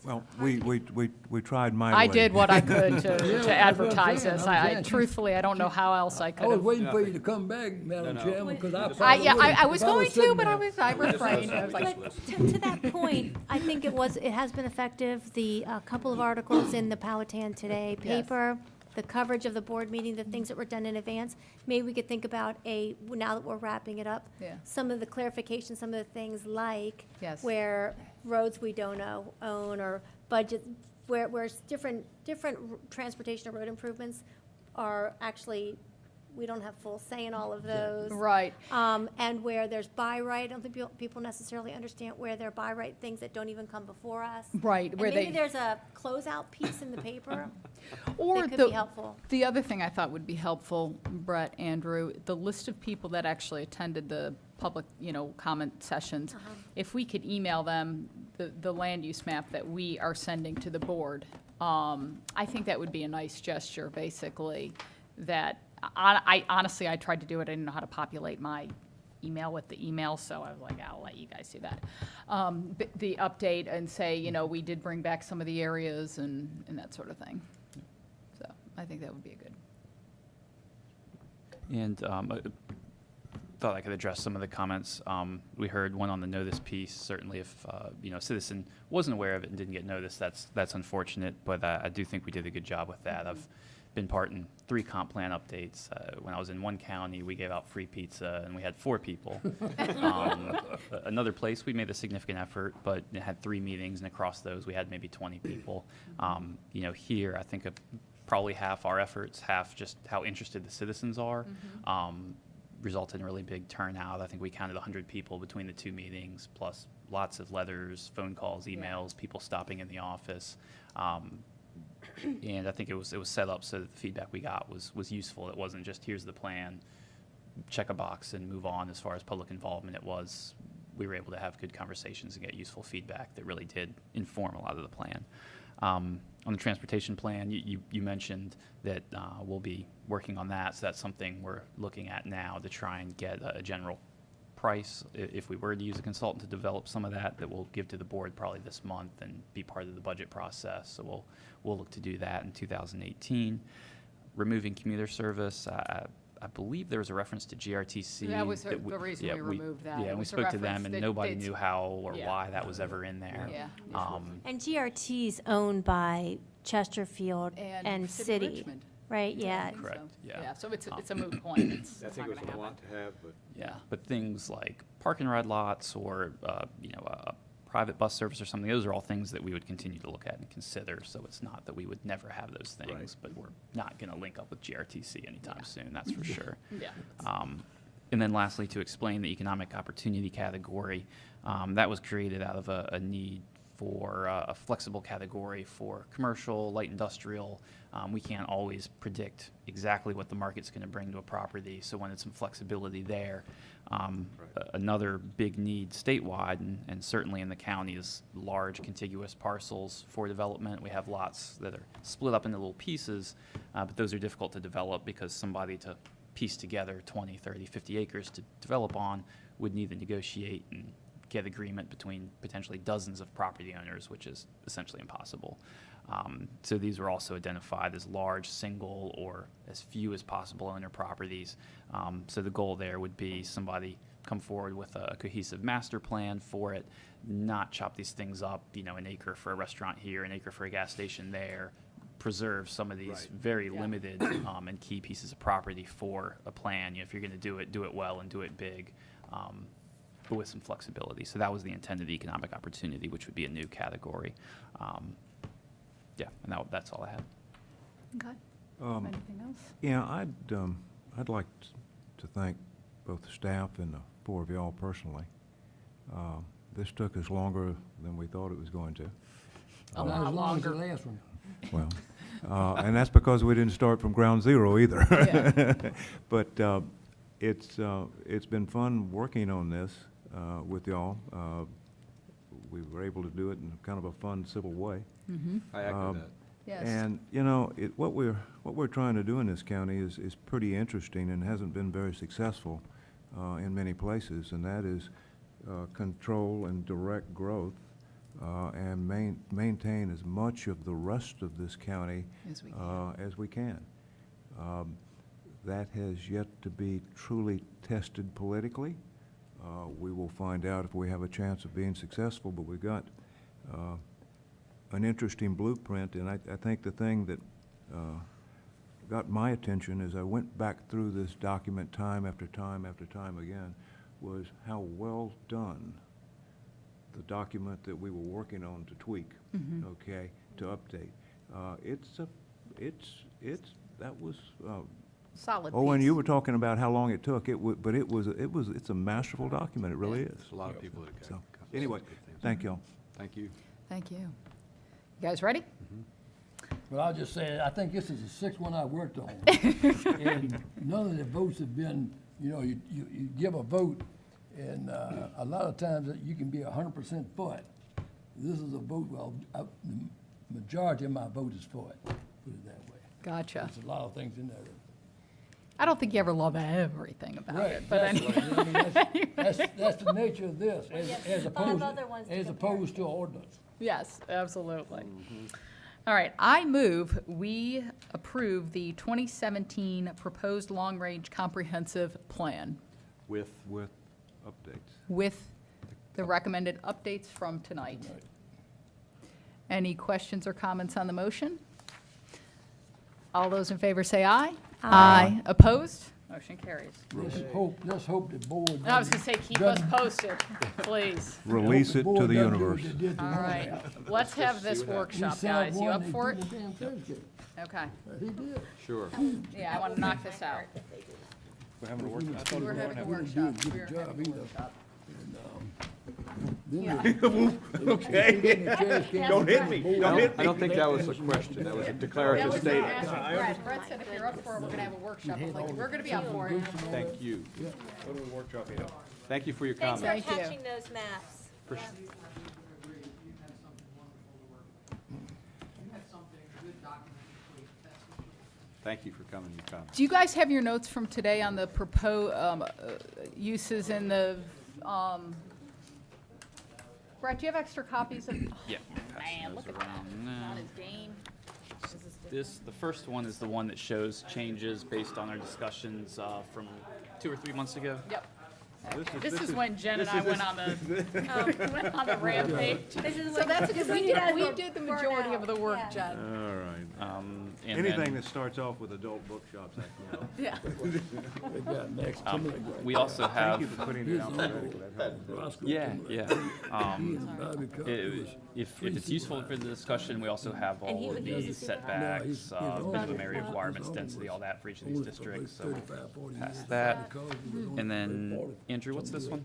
Well, we tried mightily. I did what I could Yeah, to that's what I'm advertise saying. this. I'm I saying. truthfully, I don't know how else I I could was have. waiting for you to come back, Madam No. Chairman, because I Just- probably Yeah, would've I was if going to, sitting but I there. refrained. I was like, But to that point, I think it has been effective, the couple of articles in the Powhatan Today Yes. paper, the coverage of the board meeting, the things that were done in advance. Maybe we could think about now that we're wrapping it up, Yeah. some of the clarification, some of the things like Yes. where roads we don't own or budget, where different transportation or road improvements are actually, we don't have full say in all of those. right. And where there's by right, I don't think people necessarily understand where there are by right things that don't even come before us. Right, And where maybe they- there's a closeout piece in the paper Or that could the, be helpful. the other thing I thought would be helpful, Brett, Andrew, the list of people that actually attended the public, you know, comment sessions. If we could email them the land use map that we are sending to the board, I think that would be a nice gesture, basically, that, I honestly, I tried to do it, I didn't know how to populate my email with the email, so I was like, I'll let you guys do that. The update and say, you know, we did bring back some of the areas and that sort of thing. So I think that would be a good. And I thought I could address some of the comments. We heard one on the notice piece. Certainly, if you know, a citizen wasn't aware of it and didn't get notice, that's unfortunate. But I do think we did a good job with that. I've been part in 3 comp plan updates. When I was in one county, we gave out free pizza, and we had 4 people. Another place, we made a significant effort, but it had 3 meetings, and across those, we had maybe 20 people. You know, here, I think probably half our efforts, half just how interested the citizens are, resulted in a really big turnout. I think we counted 100 people between the 2 meetings, plus lots of letters, phone calls, emails, people stopping in the office. And I think it was set up so that the feedback we got was useful. It wasn't just, here's the plan, check a box and move on. As far as public involvement, we were able to have good conversations and get useful feedback that really did inform a lot of the plan. On the transportation plan, you mentioned that we'll be working on that, so that's something we're looking at now to try and get a general price. If we were to use a consultant to develop some of that we'll give to the board probably this month and be part of the budget process. So we'll look to do that in 2018. Removing commuter service, I believe there was a reference to GRTC. That was the reason we removed that. Yeah, It and we was a spoke to them, reference and that nobody they'd- knew how or Yeah. why that was ever in there. Yeah. And GRT's owned by Chesterfield and City, Richmond. right? Yeah. I think so. Correct, yeah. Yeah, so it's a moot point. It's I not think it was gonna a want happen. to have, but Yeah, but things like park and ride lots or, you know, a private bus service or something, those are all things that we would continue to look at and consider. So it's not that we would never have those things, Right. but we're not going to link up with GRTC anytime soon, that's for sure. Yeah. And then lastly, to explain the economic opportunity category, that was created out of a need for a flexible category for commercial, light industrial. We can't always predict exactly what the market's going to bring to a property, so when it's some flexibility there. Another big need statewide, and certainly in the county, is large contiguous parcels for development. We have lots that are split up into little pieces, but those are difficult to develop because somebody to piece together 20, 30, 50 acres to develop on would need to negotiate and get agreement between potentially dozens of property owners, which is essentially impossible. So these were also identified as large, single, or as few as possible owner properties. So the goal there would be somebody come forward with a cohesive master plan for it, not chop these things up, an acre for a restaurant here, an acre for a gas station there, preserve some of these very limited and key pieces of property for a plan. If you're going to do it well and do it big, but with some flexibility. So that was the intended economic opportunity, which would be a new category. And that's all I had. Okay. Anything else? Yeah, I'd like to thank both the staff and the four of y'all personally. This took us longer than we thought it was going to. A Not lot as long as the longer. last one. Well, and that's because we didn't start from ground zero either. Yeah. But it's been fun working on this with y'all. We were able to do it in kind of a fun, civil way. I echo that. Yes. And, what we're trying to do in this county is pretty interesting and hasn't been very successful in many places, and that is control and direct growth and maintain as much of the rest of this county as we can. That has yet to be truly tested politically. We will find out if we have a chance of being successful, but we've got an interesting blueprint, and I think the thing that got my attention as I went back through this document time after time after time again was how well done the document that we were working on to tweak, okay, to update. That was Solid oh, and piece. you were talking about how long it took. It's a masterful document. It really is. There's a lot of people that So, got anyway, some good things. thank y'all. Thank you. Thank you. You guys ready? Well, I'll just say, I think this is the sixth one I worked on. And none of the votes have been, you give a vote, and a lot of times that you can be 100% for it. This is a vote, the majority of my vote is for it, put it that way. Gotcha. There's a lot of things in there. I don't think you ever love everything about Right, it, but that's anyway. right. That's the nature of this, Yes, as 5 opposed, other ones to as compare opposed to ordinance. Yes, absolutely. All right, I move we approve the 2017 proposed long-range comprehensive plan With Updates. with the recommended updates from tonight. Any questions or comments on the motion? All those in favor say aye. Aye. Opposed? Motion carries. Let's hope the board. I was going to say, keep us doesn't- posted, please. Release it to the universe. All right, let's have this workshop, guys. You up for it? Okay. He did. Sure. Yeah, I want to knock this out. We're having a workshop. I thought We're having a We didn't do workshop. a good We're job having a either. workshop. Okay. Don't hit me. Don't hit I don't think that was a question. That was a That declarative was statement. asked. Brett said if you're up for it, we're going to have a workshop. I'm like, we're going to be up for it. Thank you. Thank you for your Thanks comment. for Thank you. catching those maps. Thank you for coming and your comments. Do you guys have your notes from today on the proposed uses in the, Brett, do you have extra copies of? Yeah. we're passing Man, those look at that. around now. Not his game. The first one is the one that shows changes based on our discussions from 2 or 3 months ago. Yep. This is when Jen and I went on the rampage. This is So what- that's this because is when you guys we were did the burnt majority out. of the work, Yeah. Jen. All right. And Anything then, that starts off with adult bookshops, Yeah. They got next to me. we also have. Thank you for putting it alphabetically. That helps. Yeah, yeah. Bobby Cox was- If it's useful for the discussion, we also have And he all of would use the this setbacks, he's minimum area requirements, density, all that for each of these districts, so we'll pass that. And then, Andrew, what's this one?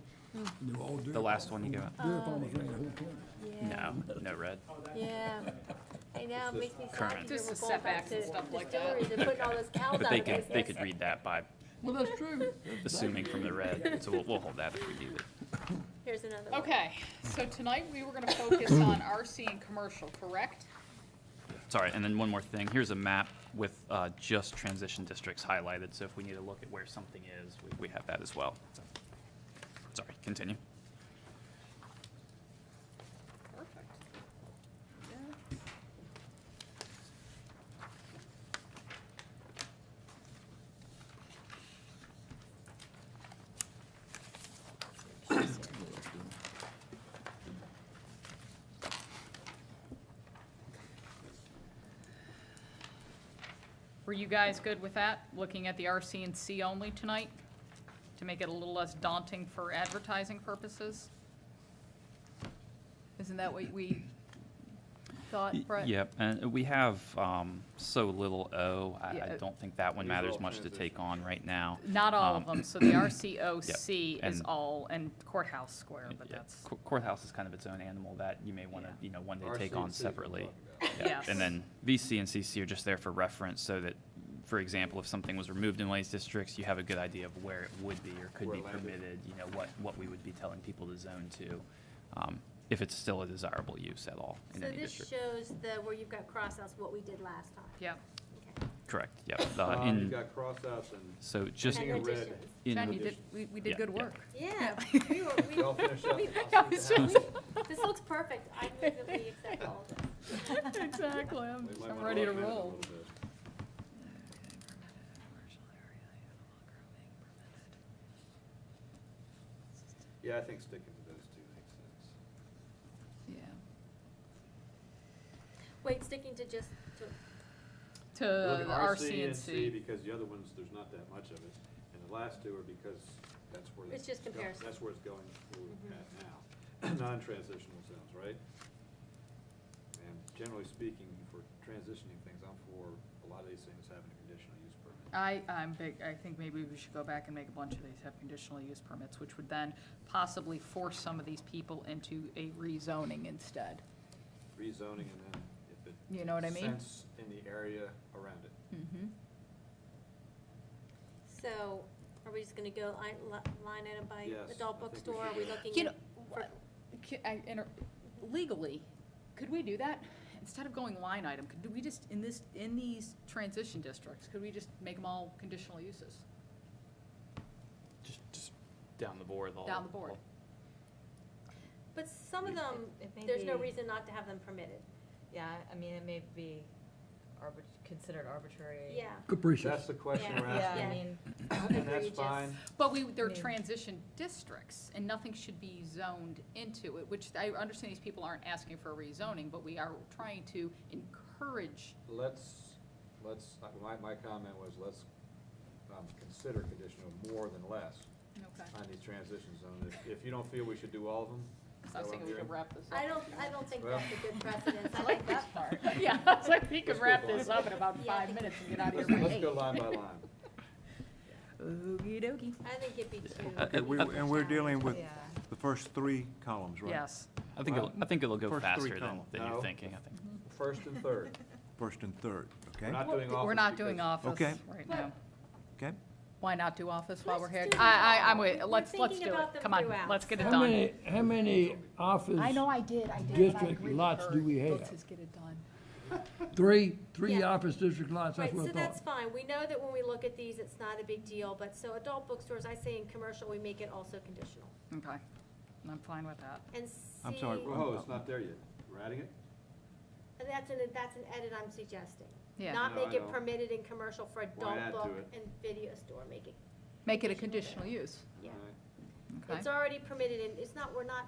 They were all dirt. The last one you gave out? Dirt almost ran the whole corner. No, no red. Yeah. I know, it makes me sad Current. because Just we're the going back setbacks to and stuff like that. distilleries and putting all those cows But out they of could, business. they could read that by Well, that's true. assuming from the red, so we'll hold that if we need it. Here's another one. Okay, so tonight we were gonna focus on RC and commercial, correct? Sorry, and then one more thing. Here's a map with just transition districts highlighted, so if we need to look at where something is, we have that as well. So, sorry, continue. Perfect. Were you guys good with that, looking at the RC and C only tonight, to make it a little less daunting for advertising purposes? Isn't that what we thought, Brett? Yep, and we have so little O, I Yeah. don't think that one These are matters all much to transition. take on right now. Not all of them, so the RCOC is and- all, and Courthouse Square, but Yeah, that's, Courthouse is kind of its own animal that you may want to, Yeah. one day RC take and on C we're separately. talking about. Yeah, Yes. and then VC and CC are just there for reference, so that, for example, if something was removed in one of these districts, you have a good idea of where it would be or could Where be it landed. permitted, what we would be telling people to zone to, if it's still a desirable use at all in So any this district. shows where you've got crossouts, what we did last time. yeah. Okay. Correct, yep. You In, got crossouts and so just And in red. additions. in. Jen, you did, we did Yeah, good yeah. work. Yeah, They all finish up. we- I'll see the house. this looks perfect. I move that we accept all of this. Exactly, We might I'm wanna ready to augment it a roll. little bit. Yeah, I think sticking to those two makes sense. Yeah. Wait, sticking to just, to- To Look at the RC and C. because the other ones, there's not that much of it. And the last two are because that's where. It's just go- comparison. That's where it's going through at now. Non-transitional zones, right? And generally speaking, for transitioning things, I'm for a lot of these things having a conditional use permit. I'm big, I think maybe we should go back and make a bunch of these have conditional use permits, which would then possibly force some of these people into a rezoning instead. Rezoning and then if it. You know what I mean? Sense in the area around it. Mm-hmm. so, are we just gonna go line item by Yes, adult I think we bookstore? should Are we do that. looking You know, at? for- legally, could we do that? Instead of going line item, could we just, in these transition districts, could we just make them all conditional uses? Just down the board. Down the board. But some of them, It may there's no be- reason not to have them permitted. Yeah, I mean, it may be considered arbitrary. Yeah. Capricious. That's the question we're Yeah, asking. I mean, And that's Egregious. fine. But they're Yeah. transition districts, and nothing should be zoned into it, which I understand these people aren't asking for rezoning, but we are trying to encourage. My comment was let's consider conditional more than less Okay. on these transition zones. If you don't feel we should do all of them, is I that was what I'm thinking we could hearing? wrap this up. I don't think Well- that's a good precedence. I like that part. Yeah, I was like, we could Let's go wrap line this by up in about Yeah, I 5 think- minutes and get out of Let's here by let's 8. go line by line. Okey dokey. I think it'd be too. And we're dealing with yeah. the first three columns, right? Yes. I think it'll go First three faster columns. than No. you're thinking, I think. First and third. First and third, We're okay? not doing office. We're not doing because- office Okay. right now. Okay? Why not do office while we're Let's here? do them I'm all. with, We're let's thinking do about it. them Come on, throughout, let's get it so- done. How many office, I know I did, but I district agree with lots her. do we have? Let's just get it done. three Yeah. office district lots, that's Right, what so I that's thought. fine. We know that when we look at these, it's not a big deal, but so adult bookstores, I say in commercial, we make it also conditional. Okay, I'm fine with that. And I'm sorry, C, Whoa, it's not there yet. We're adding it? and that's an edit I'm suggesting. Yeah. Not No, I make it know. permitted in commercial for Why adult add to book it? and video store, make it, Make it a conditional use. yeah. All right. Okay. It's already permitted in, it's not, we're not,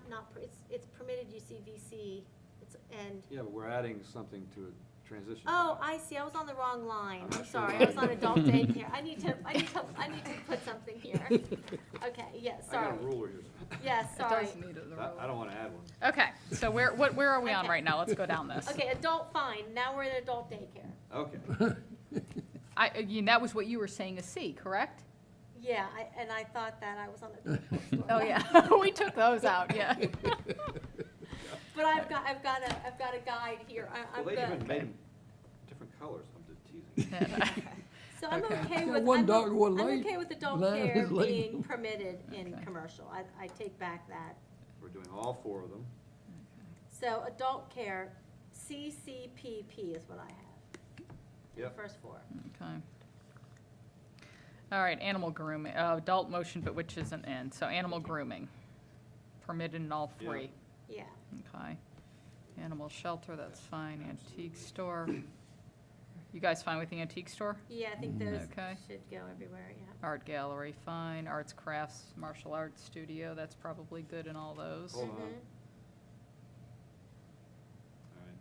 it's permitted UCVC, it's, and, Yeah, but we're adding something to a transition. oh, zone. I see, I was on the wrong line. I'm I'm not sorry, sure. I was on adult daycare. I need to put something here. Okay, yes, I got sorry. a ruler here. Yes, It sorry. does need it. I don't want to add one. Okay, so where are we on Okay. right now? Let's go down this. Okay, adult fine, now we're in adult daycare. Okay. That was what you were saying is C, correct? Yeah, and I thought that I was on a good bookstore. Oh, yeah, we took those out, yeah. But I've got a guide here. I'm Well, they even good. made them different colors. I'm just teasing. So I'm Okay. okay Yeah, with, one I'm dog, one I'm light. okay with adult Line care is late. being permitted in Okay. commercial. I take back that. We're doing all 4 of them. So adult care, CCPP is what I have. The Yep. first 4. Okay. All right, animal grooming, adult motion, but which isn't in, so animal grooming, permitted in all 3. Yeah. Okay. Animal shelter, that's fine, antique store. You guys fine with the antique store? Yeah, I think those Okay. should go everywhere, yeah. Art gallery, fine, arts, crafts, martial arts studio, that's probably good in all those. Hold on. Mhm. All right.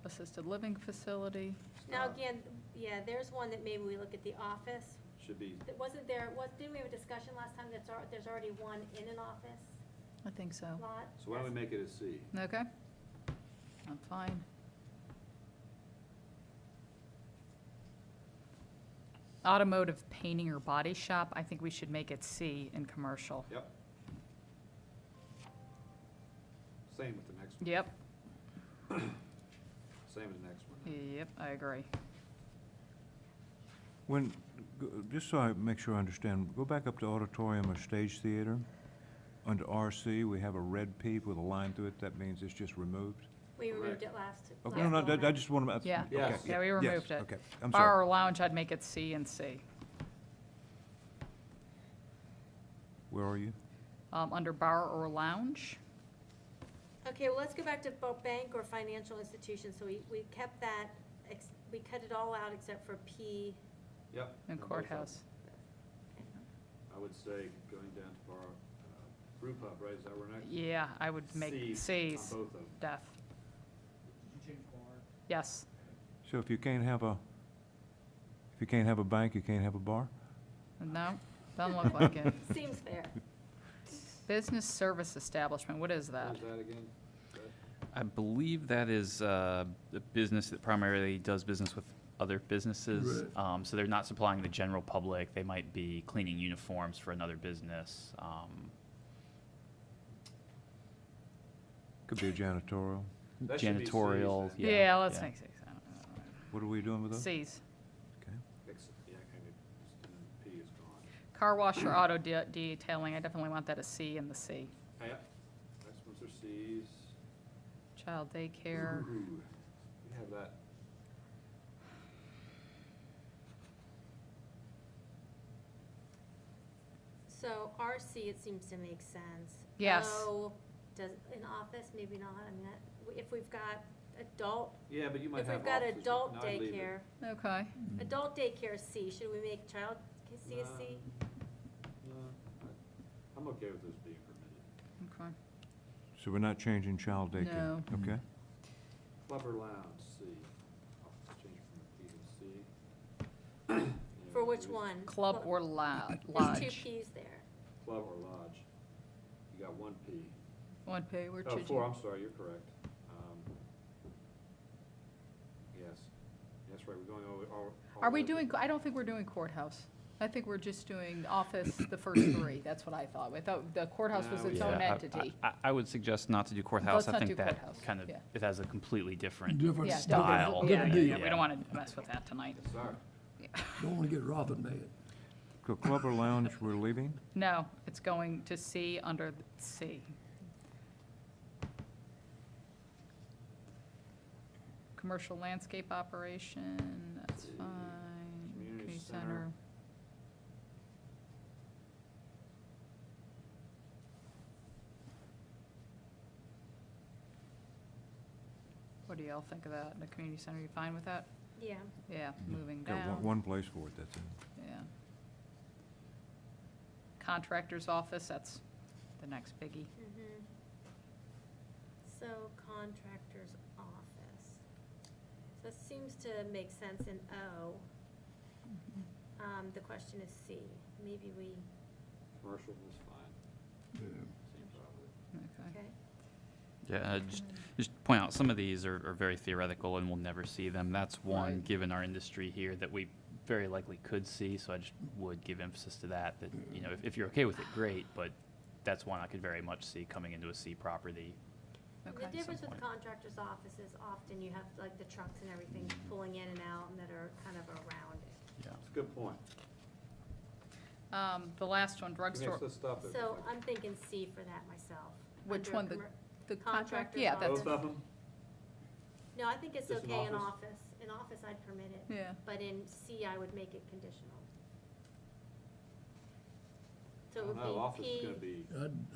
Assisted living facility, Now, Stop. again, yeah, there's one that maybe we look at the office. Should be, Didn't we have a discussion last time there's already one in an office I think so. lot? so why don't we make it a C? Okay. I'm fine. Automotive painting or body shop, I think we should make it C in commercial. Yep. Same with the next one. Yep, Same with the next one. yep, I agree. When, just so I make sure I understand, go back up to auditorium or stage theater. Under RC, we have a red peep with a line through it. That means it's just removed? We removed Correct. it last. Okay, last no, go I around. just want to. Yeah. Yes. Yeah, we yes, removed it. Okay, I'm Bar sorry. or lounge, I'd make it C and C. Where are you? Under bar or lounge, Okay, well, let's go back to bank or financial institution. So we kept that, we cut it all out except for P. Yep. and both of them. courthouse. I would say going down to bar, brew pub, right, is that where next? Yeah, I would make C's, On both of them. def, Did you change bar? yes. So if you can't have a bank, you can't have a bar? No, doesn't look like it. Seems fair. Business service establishment, what is that? What is that again? I believe that is a business that primarily does business with other businesses. So they're not supplying the general public. They might be cleaning uniforms for another business. Could be a janitorial. That should be C's Janitorial, then. Yeah, let's make C's. What are we doing with those? C's. Okay. Yeah, and then P is gone. Car wash or auto detailing, I definitely want that a C in the C. Yep. Next ones are Cs. Child daycare, Ooh, we have that. So RC, it seems to make sense. Yes. O, does, in office, maybe not. I mean, if we've got adult, Yeah, but you might if have we've got officers. adult No, I'd leave it. daycare, okay. adult daycare C, should we make child C a C? No, I'm okay with those being permitted. Okay. So we're not changing child daycare? No. Okay. Club or lounge, C. I'll change it from a P to C. For And which there's one? Club or There's lodge. 2 Ps there. Club or lodge. You got 1 P. 1P, where Oh, should 4, you? I'm sorry, you're correct. Yes. That's right, we're going over. Are we doing, I don't think we're doing courthouse. I think we're just doing office, the first 3. That's what I thought. I thought the courthouse was No, its yeah. own Yeah, entity. I would suggest not to do courthouse. Let's not I think do that courthouse, kind of, yeah. it has a completely different Different Yeah, style. Yeah, yeah, yeah, we Yeah. don't want to mess with that tonight. Sorry. Don't want to get Robin mad. So club or lounge, we're leaving? No, it's going to C under the C. Commercial landscape operation, that's C. fine. Community center. What do y'all think of that? The community center, you fine with that? Yeah. Yeah, moving Got down. one place for it, that's it. Yeah. Contractor's office, that's the next biggie. Mhm. So contractor's office. So it seems to make sense in O. The question is C. Maybe we, Commercial is fine. Same problem. Okay. okay. Yeah, just point out, some of these are very theoretical and we'll never see them. That's one, Right. given our industry here, that we very likely could see, so I just would give emphasis to that, you know, if you're okay with it, great, but that's one I could very much see coming into a C property. The difference with the contractor's office is often you have like the trucks and everything pulling in and out and that are kind of around it. Yeah. That's a good point. The last one, drugstore. Let's stop it. So I'm thinking C for that myself. Which Under one, the contract? contractor's Yeah, that's, Both of them? No, I think it's Just in okay in office? office. In office, I'd permit it. Yeah. But in C, I would make it conditional. So it I would don't know, office is be gonna P.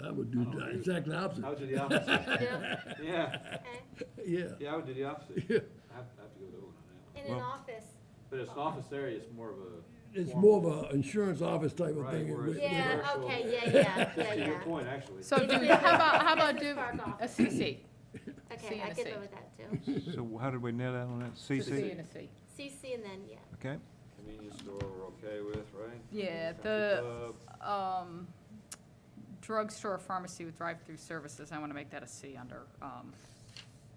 be, I would do the exactly opposite. I would do the opposite. Yeah. Yeah, Okay. Yeah. yeah, I would do the opposite. Yeah. I have to go to Owen on that one. In an Well- office, But it's an office area, it's more of a. It's formal- more of a insurance office type of Right, thing. where it's Yeah, commercial. okay, yeah, To your yeah. point, actually. so It's do, business- how about business do park a office. CC? Okay, C I and a could C. go with that too. So how did we net out on that? C CC? and a C. CC and then, yeah. Okay. Convenience store, we're okay with, right? Yeah, Country the, club. Drugstore, pharmacy with drive-through services, I want to make that a C under,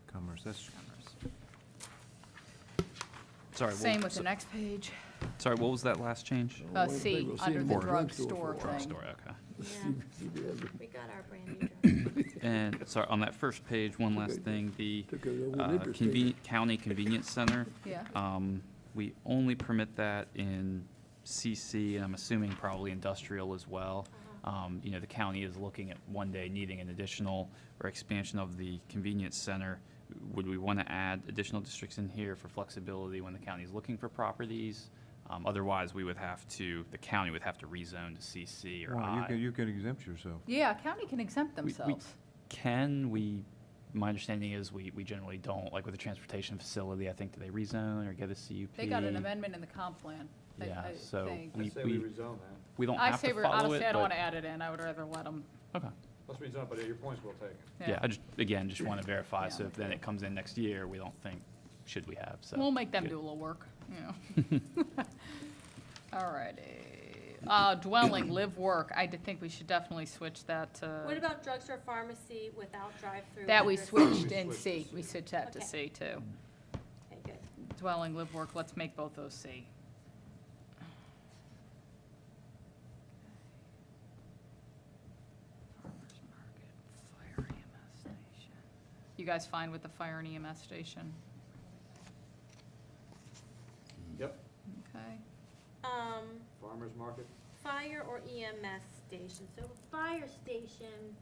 Commerce, that's, commerce. Sorry, Same with the next page. Sorry, what was that last change? Well, I C, think we'll see under it the more drugstore drugstore for- thing. Drugstore, okay. Yeah, we got our brand new drug. And, sorry, on that first page, one last thing, the Took it over liquor store. county convenience center. Yeah. We only permit that in CC, and I'm assuming probably industrial as well. You know, the county is looking at one day needing an additional or expansion of the convenience center. Would we want to add additional districts in here for flexibility when the county is looking for properties? Otherwise, we would have to, the county would have to rezone to CC or wow, I. you can exempt yourself. Yeah, county can exempt We themselves. My understanding is we generally don't, like with a transportation facility, I think, do they rezone or get a CUP? They got an amendment in the comp plan. Yeah, I so think. I say we rezone that. we don't I have say, to we're follow honestly, it, I don't want to but, add it in. I would rather let them, okay. Let's rezone it, but your point's well taken. Yeah, I just, again, just want to verify, so Yeah. if then it comes in next year, we don't think, should we have, so. We'll make them good. do a little work, you know. All righty. Dwelling, live, work. I did think we should definitely switch that to. What about drugstore, pharmacy without drive-through? That we liquor? switched in switched C. to We switched that to Okay. C too. Okay, good. Dwelling, live, work. Let's make both those C. Farmers market, fire EMS station. You guys fine with the fire and EMS station? Yep, Okay. farmer's market. Fire or EMS station. So fire station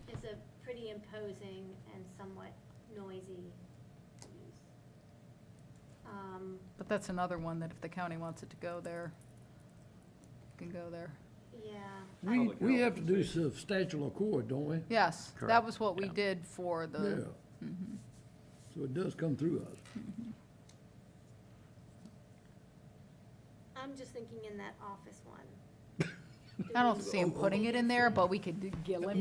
is a pretty imposing and somewhat noisy use. But that's another one that if the county wants it to go there, it can go there. Yeah. We have to do substantial accord, don't we? Yes, that Correct. was what we Yeah. did for Yeah. the, So it does come through us. I'm just thinking in that office one. I don't see him putting it in there, but we could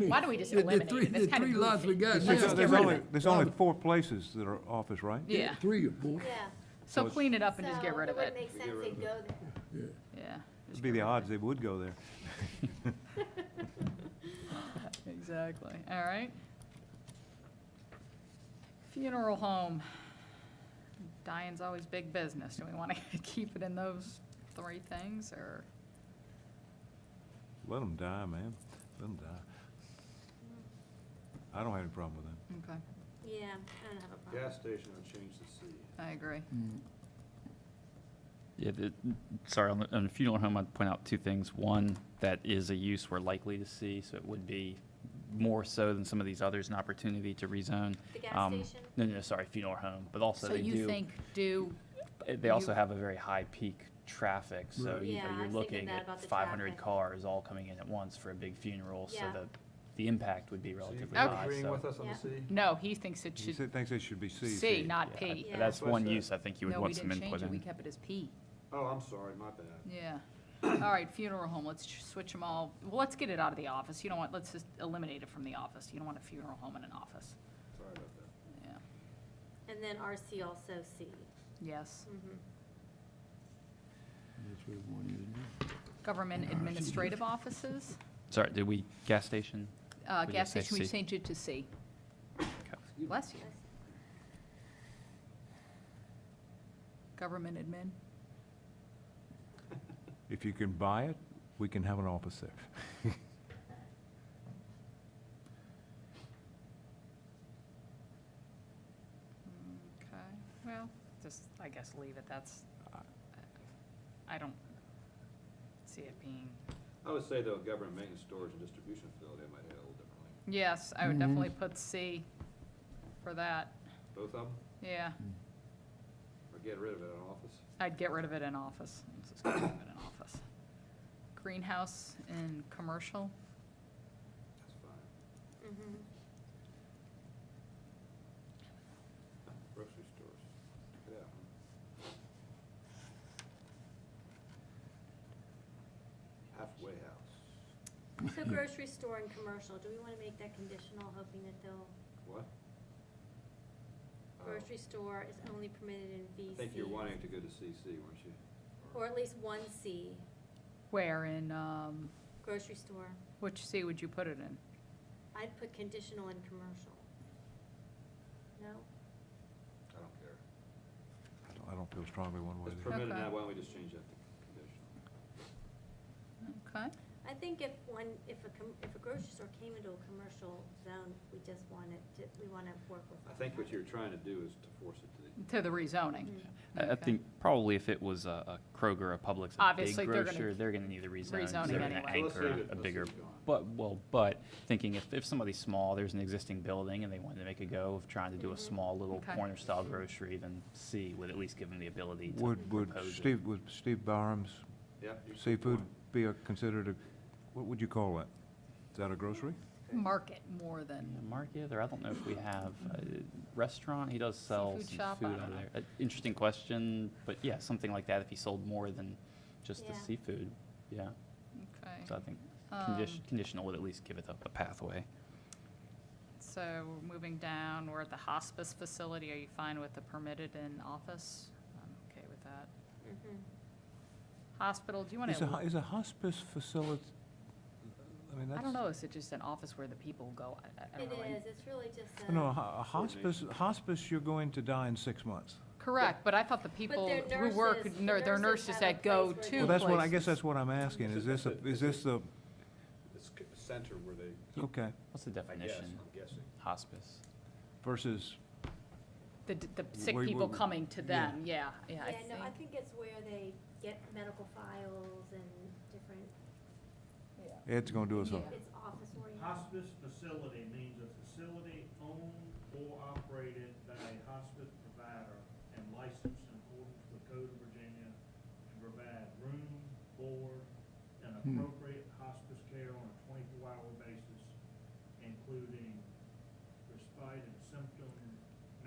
why don't we just The eliminate three- it? It's the kind of three lots we goofy. got Let's now. just get There's rid of only, it. there's only 4 places that are office, right? Yeah, 3 or 4. Yeah. so clean it up and just get So rid of wouldn't it. make sense they go there. Yeah. It'd be the odds they would go there. Exactly, all right. Funeral home. Dying's always big business. Do we want to keep it in those 3 things, or? Let them die, man. Let them die. I don't have any problem with that. Okay, Yeah, I don't have a problem. Gas station, I'd change to C. I agree. Yeah, sorry, on the funeral home, I'd point out 2 things. One, that is a use we're likely to see, so it would be more so than some of these others, an opportunity to rezone. The gas station? No, sorry, funeral home, but also So they you do, think they also you- have a very high peak traffic, so Right. you Yeah, know, I you're was thinking looking that at about the 500 traffic. cars all coming in at once for a big funeral, so Yeah. the impact would be So you relatively Okay. high, agreeing so. with us on Yeah. the C? No, he thinks it He should thinks it should be C. C, not Yeah, P. Yeah. That's What's one that? use I think you would No, we want some didn't input change it. We in. kept it as P. Oh, I'm sorry, my bad. Yeah. All right, funeral home, let's switch them all. Well, let's get it out of the office. You don't want, let's just eliminate it from the office. You don't want a funeral home in an office. Sorry about that. Yeah. And then RC also C. Yes. Mhm. That's what we want you to do. Government administrative offices. Sorry, did we, gas station? We Gas just say station, we C? changed it to C. Okay. Bless you. Government admin. If you can buy it, we can have an office there. Okay, well, just, I guess, leave it, that's, I don't see it being, I would say, though, government maintenance, storage, and distribution facility, I might have it a little differently. yes, I would definitely put C for that, Both of them, yeah. or get rid of it in office? I'd get rid of it in office. Let's just get rid of it in office. Greenhouse in commercial, That's fine. Mhm. Grocery stores, yeah. Halfway house. So grocery store and commercial, do we want to make that conditional, hoping that they'll, What? Oh, grocery store is only permitted in VC? I think you're wanting to go to CC, weren't you? Or at least one C, where in, grocery store. which C would you put it in? I'd put conditional and commercial. No? I don't care. I don't feel strongly one way or It's the other. permitted Okay. now, why don't we just change that to conditional? Okay, I think if a grocery store came into a commercial zone, we just want it to, we want to work with. I think what you're trying to do is to force it to the rezoning. I Okay. think probably if it was a Kroger, a Publix, a big Obviously, they're gonna- grocer, they're gonna need the rezone. 'cause rezoning they're gonna anyway. So let's leave Anchor it- a let's bigger, leave it going. but thinking if somebody's small, there's an existing building and they wanted to make a go of trying to do a small little Okay. corner style grocery, then C would at least give them the ability to Would propose it. Steve Barham's Yeah. you keep seafood going. be considered a, what would you call that? Is that a grocery? Market more than, Yeah, Market, or I don't know if we have a restaurant, he does sell Seafood some shop, food I over don't know. there. Interesting question, but yeah, something like that, if he sold more than just the Yeah. seafood, yeah. okay. So I think Um, conditional would at least give it a pathway. So moving down, we're at the hospice facility. Are you fine with the permitted in office? I'm okay with that. Mhm. Hospital, do you want Is to? a hospice facility, I mean, that's. I don't know, is it just an office where the people go? I It don't really- is, it's really just a. No, a hospice, you're going to die in 6 months. Correct, but I thought the people their who work, nurses- they're the nurses nurses have a that go place where to they- Well, that's what, I guess places. that's what I'm asking, is this the, It's a center where they, okay, What's the I guess, definition? I'm guessing. Hospice. versus, The sick Where you- people where- coming to yeah. them, yeah, Yeah, no, I think it's where they get medical files and different, Ed's gonna do us a, it's office oriented. Hospice facility means a facility owned or operated by a hospice provider and licensed in accordance with Code of Virginia to provide room, board, and appropriate hospice care on a 24-hour basis, including respite and symptom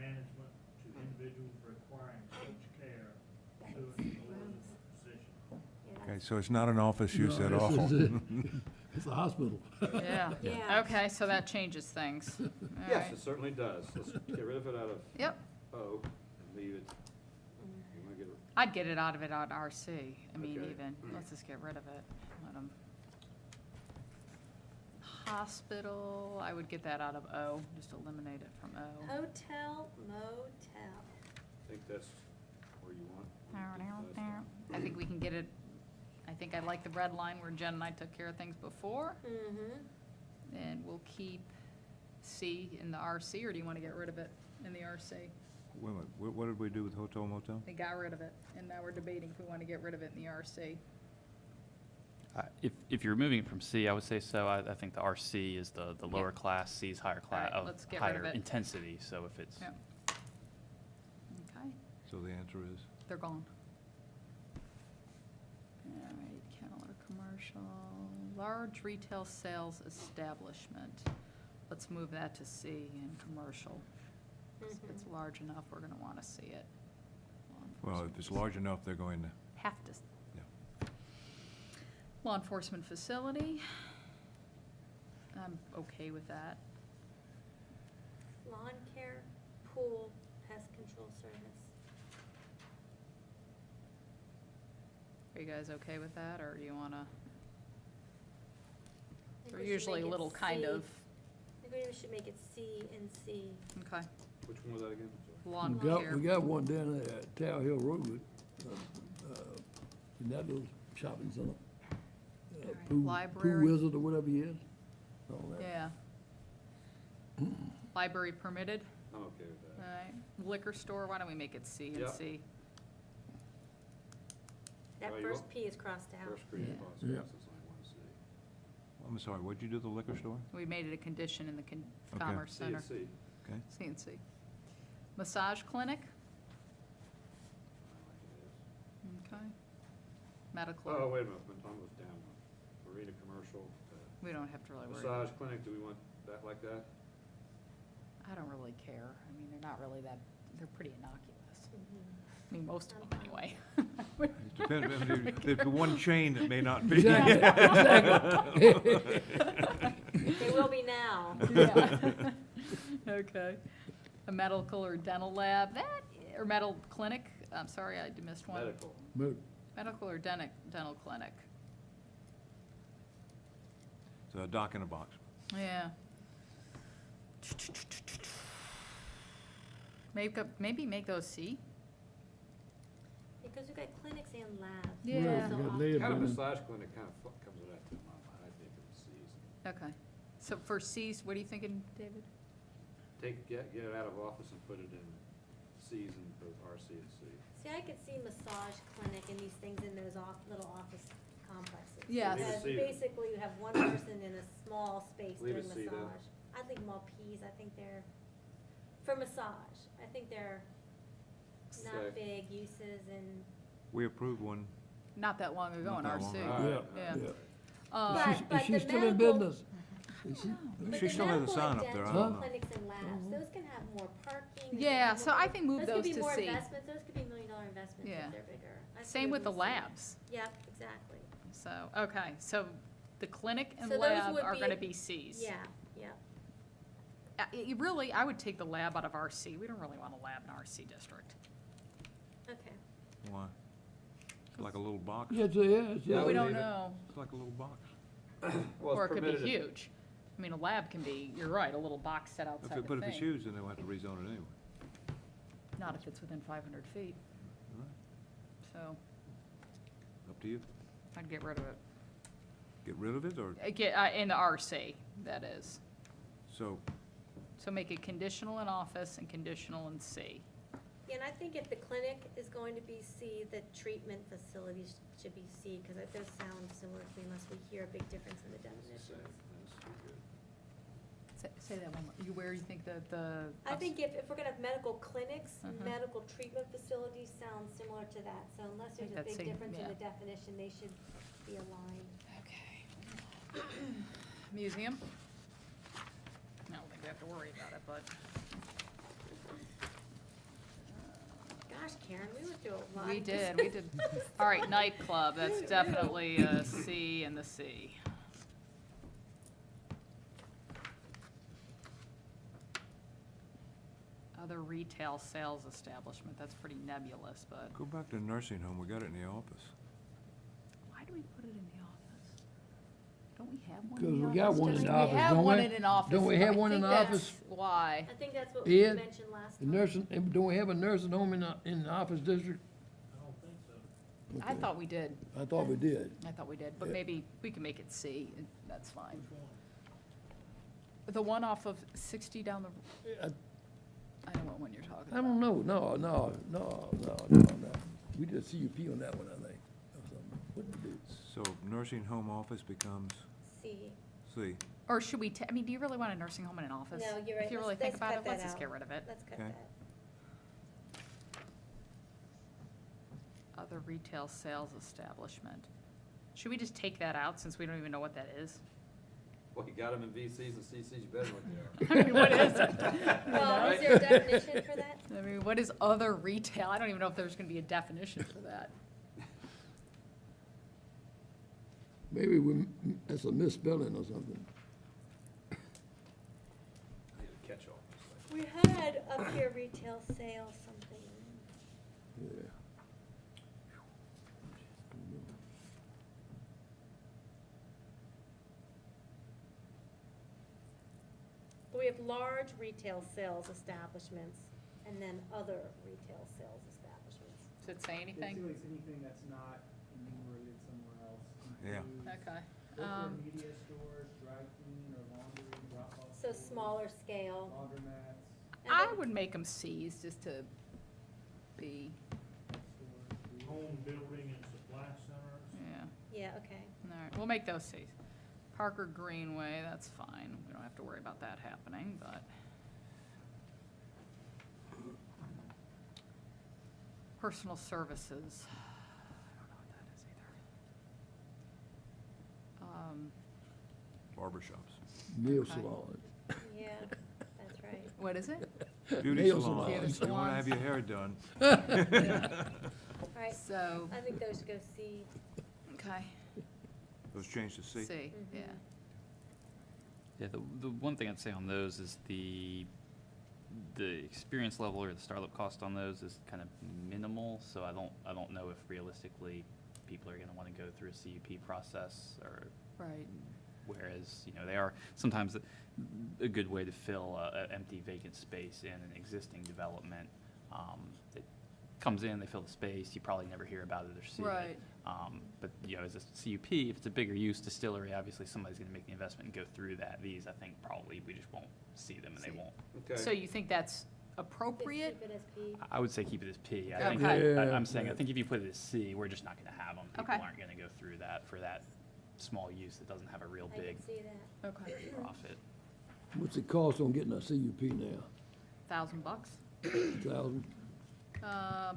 management to individuals requiring such care to an eligible physician. Yeah, okay, so it's not an office use at all. It's a hospital. Yeah, Yeah. okay, so that changes things. All Yes, right. it certainly does. Let's get rid of it out of Yep, O and leave it, you want to get it, I'd get it out of it on RC, I mean, Okay. even, let's just get rid of it, let 'em. Hospital, I would get that out of O, just eliminate it from O. Hotel, motel. I think that's where you want. I think we can get it, I think I like the red line where Jen and I took care of things before, Mm-hmm. and we'll keep C in the RC, or do you want to get rid of it in the RC? Wait a minute, what did we do with hotel motel? They got rid of it, and now we're debating if we want to get rid of it in the RC. If you're moving it from C, I would say so. I think the RC is the lower class, C is higher class, right, let's get rid of higher it. intensity, so if it's. Yeah. Okay, So the answer is, they're gone. All right, kennel or commercial, large retail sales establishment. Let's move that to C in commercial. 'Cause If it's large enough, we're gonna wanna see it. Law well, if enforcement it's large enough, they're going to, have to. Yeah. Law enforcement facility. I'm okay with that. Lawn care, pool, pest control service. Are you guys okay with that, or do you wanna? I think They're we should usually a make it little kind C. of, I think we should make it C and C. okay, Which one was that again? I'm sorry. lawn We care. got one down there at Tower Hill Road, in that little shopping center. right. Pool Library. Wizard or whatever he is, all that. Yeah. Library permitted, I'm okay with all that. right. Liquor store, why don't we make it C and Yep. C? That Oh, you first will? P is crossed out. First green Yeah. across, Yeah. that's only one C. I'm sorry, what'd you do, the liquor store? We made it a condition in the Okay. Commerce C and Center. C. Okay. C and C. Massage clinic, okay. Medical. Oh, wait a minute, I'm almost down one. Marina commercial, We don't have to really worry. massage clinic, do we want that like that? I don't really care. I mean, they're not really that, they're pretty innocuous. I mean, most of them anyway. It depends, there's the one chain that may not be. Exactly. They will be now. Yeah. Okay. A medical or dental lab, that, or medical clinic, I'm sorry, I missed one. Medical. But Medical or dental clinic, So a dock in a box. yeah. Maybe make those C? Because we've got clinics and labs. Yeah. Right, So you got often- lab Kind of and- massage clinic kind of comes with that too, in my mind, I think of C's. Okay. So for Cs, what are you thinking, David? Get it out of office and put it in C's in both RC and C. See, I could see massage clinic and these things in those little office complexes. Yes. Leave it Because C then. basically you have one person in a small space Leave doing it C then. massage. I'd leave them all Ps, I think they're, for massage, I think they're not Okay. big uses and, We approved one, Not that long ago in Not that RC. long All right. Yeah. Yeah. Uh, But Is she the still in medical- business? Is she? but She the still has a medical sign and up there, I dental don't know. clinics and labs, those can have more parking. they can Yeah, have so more- I think move those could to be more C. investments, those could be million-dollar investments Yeah. if they're bigger. I see Same with the those in C. labs. Yep, exactly. So, okay, so the clinic and So those lab would are be- gonna be Cs. Yeah, yeah. You really, I would take the lab out of RC. We don't really want a lab in RC district. Okay. why? It's like a little box. Yes, yes, Yeah, yes. We would don't leave it. know. It's like a little box. Well, Or it it's could be permitted. huge. I mean, a lab can be, you're right, a little box set outside the But if it's thing. huge, then they'll have to rezone it anyway. Not if it's within 500 feet. All right. So Up to you. I'd get rid of it. Get rid of it, or, In the RC, that is. so, So make it conditional in office and conditional in C. Yeah, and I think if the clinic is going to be C, the treatment facilities should be C, because it does sound similar to me unless we hear a big difference in the Same, definitions. that's pretty good. Say that one more. Where you think the. I think if we're gonna have medical clinics, Mhm. medical treatment facilities sound similar to that, so unless there's think a that's big same, difference in yeah. the definition, they should be aligned. Okay. Museum? I don't think we have to worry about it, but. Gosh, Karen, we went through a lot. We did. All right, nightclub, that's definitely a C and the C. Other retail sales establishment, that's pretty nebulous, but go back to the nursing home, we got it in the office. why do we put it in the office? Don't we have one 'Cause in the office? we got one in Just- the office, We have don't one we? in an office. Don't we have I one in think the that's office? Why? I think that's what we Ed, mentioned last the time. nursing, don't we have a nursing home in the office district? I don't think so. I Okay. thought we did. I thought we did. I thought we did, but Yeah. maybe we can make it C, and that's fine. Which one? The one off of 60 down the, I I know what one you're talking I about. don't know, no. We did a CUP on that one, I think, or something. What did we do? So nursing home office becomes C. C. Or should we, I mean, do you really want a nursing home in an office? No, you're right. If you really Let's- think let's about cut it, let's that just out. get rid of it. Let's cut Okay. that. Other retail sales establishment. Should we just take that out since we don't even know what that is? Well, you got them in VCs and CCs, you better know what they are. I mean, what is it? Well, is there a definition for that? I mean, what is other retail? I don't even know if there's gonna be a definition for that. Maybe that's a misspelling or something. I need a catch-all. We had up here retail sales something. Yeah. We have large retail sales establishments and then other retail sales establishments. Does it say anything? Basically, it's anything that's not enumerated somewhere Yeah. Okay. Look for media stores, dry clean or laundry, drop-off. So stores, smaller scale. Laundromats, And I then- would make them Cs just to be, stores, home building and supply centers. yeah. Yeah, okay. All right, we'll make those Cs. Parker Greenway, that's fine. We don't have to worry about that happening, but. Personal services. I don't know what that is either. Barbershops. Nail Okay. salon. Yeah, that's right. What is it? Beauty Nail salon. salons. You wanna have your hair done. All right, So, I think those go C. okay, Those change to C. C, yeah. Yeah, the one thing I'd say on those is the experience level or the startup cost on those is kind of minimal, so I don't know if realistically people are gonna wanna go through a CUP process or. Right. Whereas, they are sometimes a good way to fill a empty vacant space in an existing development. It comes in, they fill the space, you probably never hear about it or see it. Right. But, as a CUP, if it's a bigger use distillery, obviously somebody's gonna make the investment and go through that. These, I think, probably we just won't see them and they won't. So you think that's appropriate? Keep it as P. I would say keep it as P. Okay. I think, Yeah. I'm saying, I think if you put it as C, we're just not gonna have them. People Okay. aren't gonna go through that for that small use that doesn't have a real I big can see that. Okay. profit. What's the cost on getting a CUP now? $1,000? 1,000?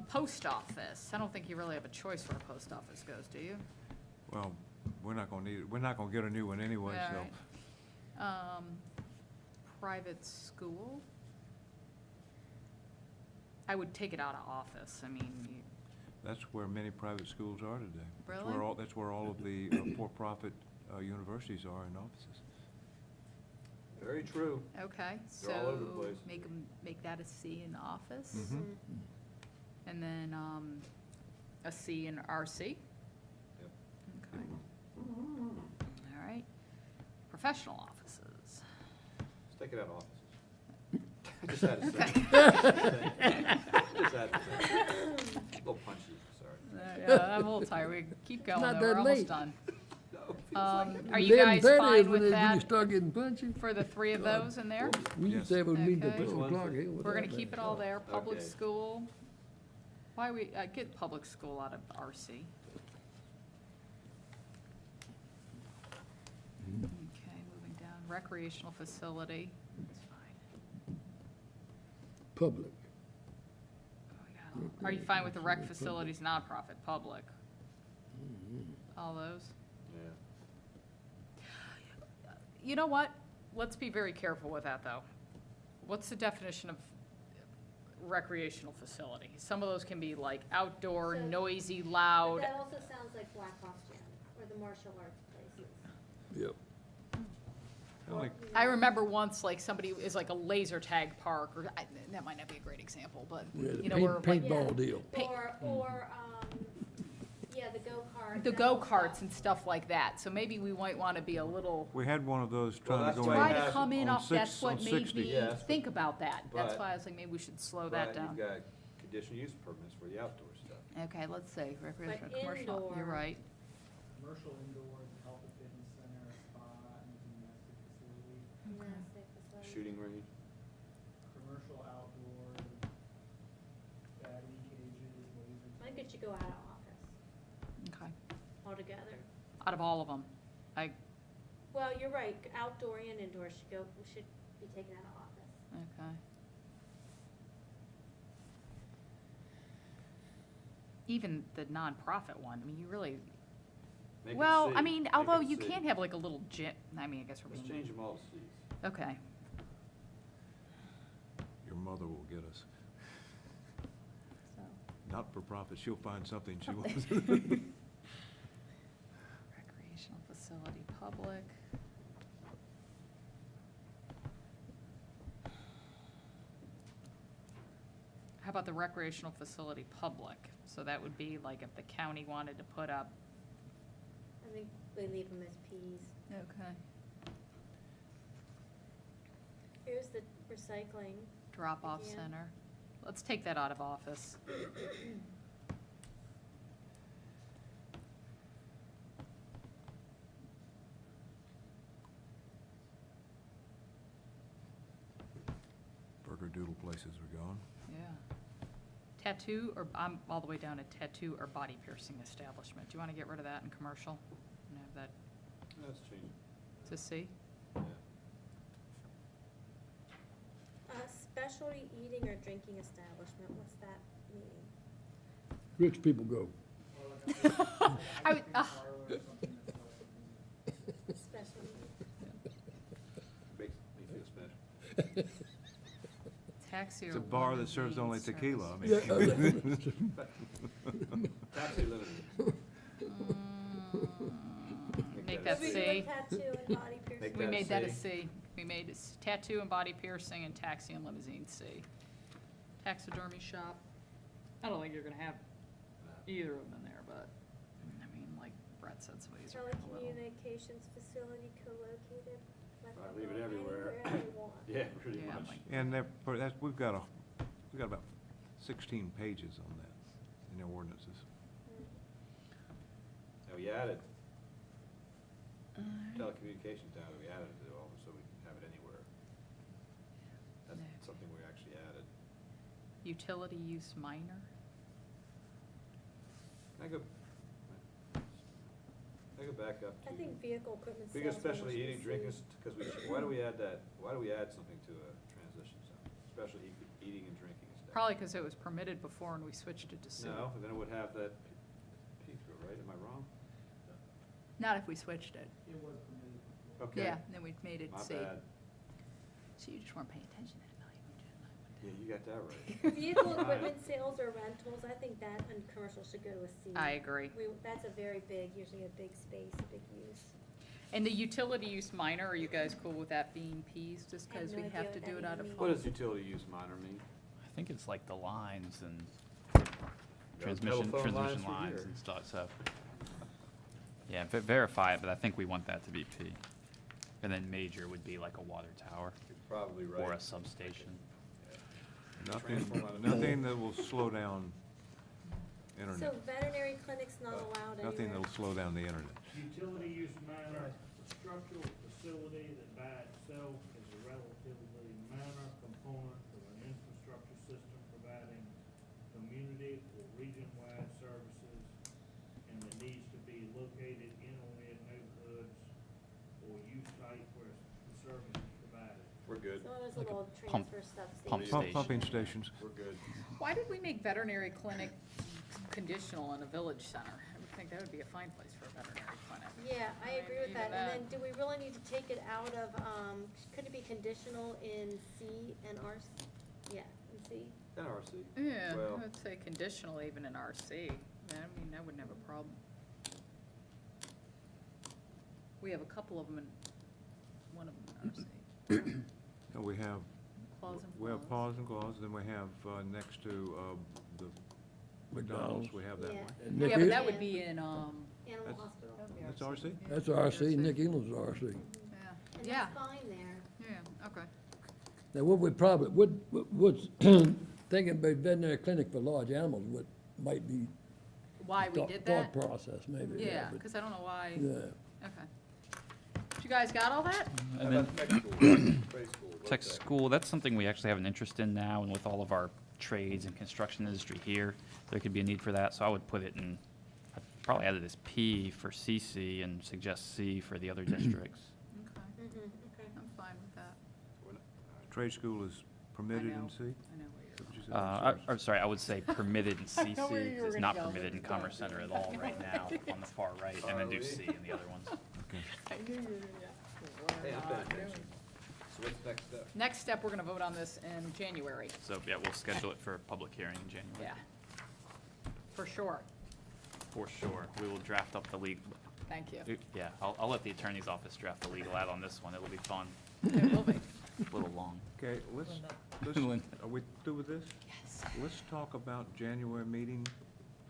Post office. I don't think you really have a choice where a post office goes, do you? Well, we're not gonna need it. We're not gonna get a new one anyway, Yeah, so. right. Private school? I would take it out of office. I mean, That's where many private schools are today. Really? That's where all of the for-profit universities are in offices. Very true. okay, They're all over the so place. make that a C in office. Mhm. And then, a C in RC? Yep. Okay. All right. Professional offices. Let's take it out of offices. Just had to say. Just had to say. A little punchy, sorry. Yeah, I'm a little tired. We keep going, not though. We're that almost late. done. No, it feels like it. Are you guys 11:30 is fine when with when you that start getting punchy. for the three of those in there? We used to Yes. have a meeting at Okay. 2 o'clock. Hell with We're gonna that keep it man. all there. Public Okay. school. Why we, get public school out of RC. Okay, moving down. Recreational facility. That's fine. Public. Are you fine with the rec facilities, nonprofit, public? All those? Yeah. You know what? Let's be very careful with that, though. What's the definition of recreational facility? Some of those can be like outdoor, So- noisy, But loud. that also sounds like Black Hawk Gym or the martial arts places. Yep. Or, I remember once, like, somebody is like a laser tag park, or, that might not be a great example, but, Yeah, the you know, where, like, paintball deal. Or, yeah, the go-kart. the that whole go-karts stuff. and stuff like that. So maybe we might want to be a little, We had one of those Well, trying that's to go why in. try we to have come in on off, that's six- what on made 60. me Yes, but- think about that. That's but- why I was like, maybe we should slow that But down. you've got conditional use permits for the outdoor stuff. Okay, let's say recreational, commercial, indoor- you're right. Commercial indoors, health and fitness center, spa, and gymnastic facility. Gymnastic facility. Shooting range. Commercial outdoor, batting cages, laser. I think it should go out of office Okay. altogether. Out of all of them. Well, you're right, outdoor and indoor should be taken out of office. Okay. Even the nonprofit one, I mean, you really, Make it well, C. I mean, Make although it you C. can't have like a little gym, I mean, I guess we're Let's being, change them all to Cs. okay. Your mother will get us. So, Not for profit. She'll find something she wants. recreational facility, public. How about the recreational facility, public? So that would be like if the county wanted to put up. I think we leave them as Ps. Okay. Here's the recycling. Drop-off Yeah. center. Let's take that out of office. doodle places are gone. Yeah. Tattoo, or, I'm all the way down to tattoo or body piercing establishment. Do you want to get rid of that in commercial? And have that Let's change it. to C? Yeah. Specialty eating or drinking establishment, what's that meaning? Rich people go. I would, Specialty. Makes me feel special. taxi or. It's a bar that serves only limousine tequila, I service. mean. Taxi limited. Make that We do C. a tattoo and body piercing. Make We that made that a C. C. We made tattoo and body piercing and taxi and limousine C. Taxidermy shop. I don't think you're gonna have either of them in there, but, I mean, like Brett said, some of these are a little. Telecommunications facility co-located. Let Right, them leave it go everywhere. anywhere they want. Yeah, pretty Yeah, much. like- And we've got about 16 pages on that in the ordinances. Now, we added telecommunications down, we added it all, so we can have it anywhere. That's No. something we actually added. Utility use minor. I go back up to. I think vehicle equipment We go sales. specialty eating, drinking, because why do we add that, why do we add something to a transition zone? Specialty eating and drinking establishment. Probably because it was permitted before and we switched it to C. No, then it would have that P-through, right? Am I wrong? Not if we switched it. It was permitted. Okay. Yeah, then we made it My C. bad. So you just weren't paying attention that value, Yeah, you got that right. Vehicle equipment sales or rentals, I think that and commercial should go with C. I agree. That's a very big, usually a big space, a big use. And the utility use minor, are you guys cool with that being Ps, just I have because no we idea have to what do that it out of? even What does utility use minor mean? I think it's like the lines and Got transmission telephone lines lines for years. and stuff, so. Yeah, verify it, but I think we want that to be P. And then major would be like a water tower You're probably right. or a substation. Nothing that will slow down So internet. veterinary clinics not allowed anywhere? Nothing that'll slow down the internet. Utility use minor, a structural facility that by itself is a relatively minor component of an infrastructure system providing community or region-wide services and that needs to be located in or near neighborhoods or use type where the service is provided. We're good. So there's a Like a little pump- transfer pump substation. Pumping stations. We're good. Why did we make veterinary clinic conditional in a village center? I would think that would be a fine place for a veterinary clinic. Yeah, I agree with Either that. that. And then do we really need to take it out of, could it be conditional in C and R? Yeah, in C. NRC. Yeah, Well- I would say conditional even in RC. I mean, I wouldn't have a problem. We have a couple of them in, one of them in RC. No, we have, Clause and we have clause. pause and clause, then we have, next to, the McDonald's, we have that Yeah. one. And Yeah, Nick but E- that would be in, Animal That's- hospital. That's RC? That's RC, Nick Eland's RC. Yeah, And yeah, that's fine there. yeah, okay. Now, what we probably, what's, thinking about veterinary clinic for large animals, what might be. Why we did Thought that? process, maybe. Yeah, but- because I don't know why. Yeah. Okay. You guys got all that? How And then about tech school? Trade school, what's tech that? school, that's something we actually have an interest in now, and with all of our trades and construction industry here, there could be a need for that, so I would put it in, I'd probably add it as P for CC and suggest C for the other districts. Okay, Okay. I'm fine with that. We're not- Trade school is permitted know. in C? I know where Is that what you said? I'm sorry, I would say permitted in I know where CC, you were it's gonna not go. permitted in Commerce Center at all right now, on the far right, and then do C in the other ones. I knew you were gonna, Hey, I'm paying attention. So what's the next step? Next step, we're gonna vote on this in January. So, yeah, we'll schedule it for a public hearing in January. Yeah. For sure. For sure, we will draft up the legal, Thank you. yeah, I'll let the attorney's office draft the legal ad on this one, it'll be fun, It will be. a little long. Okay, let's, Linda. are we through with this? Yes. Let's talk about January meeting.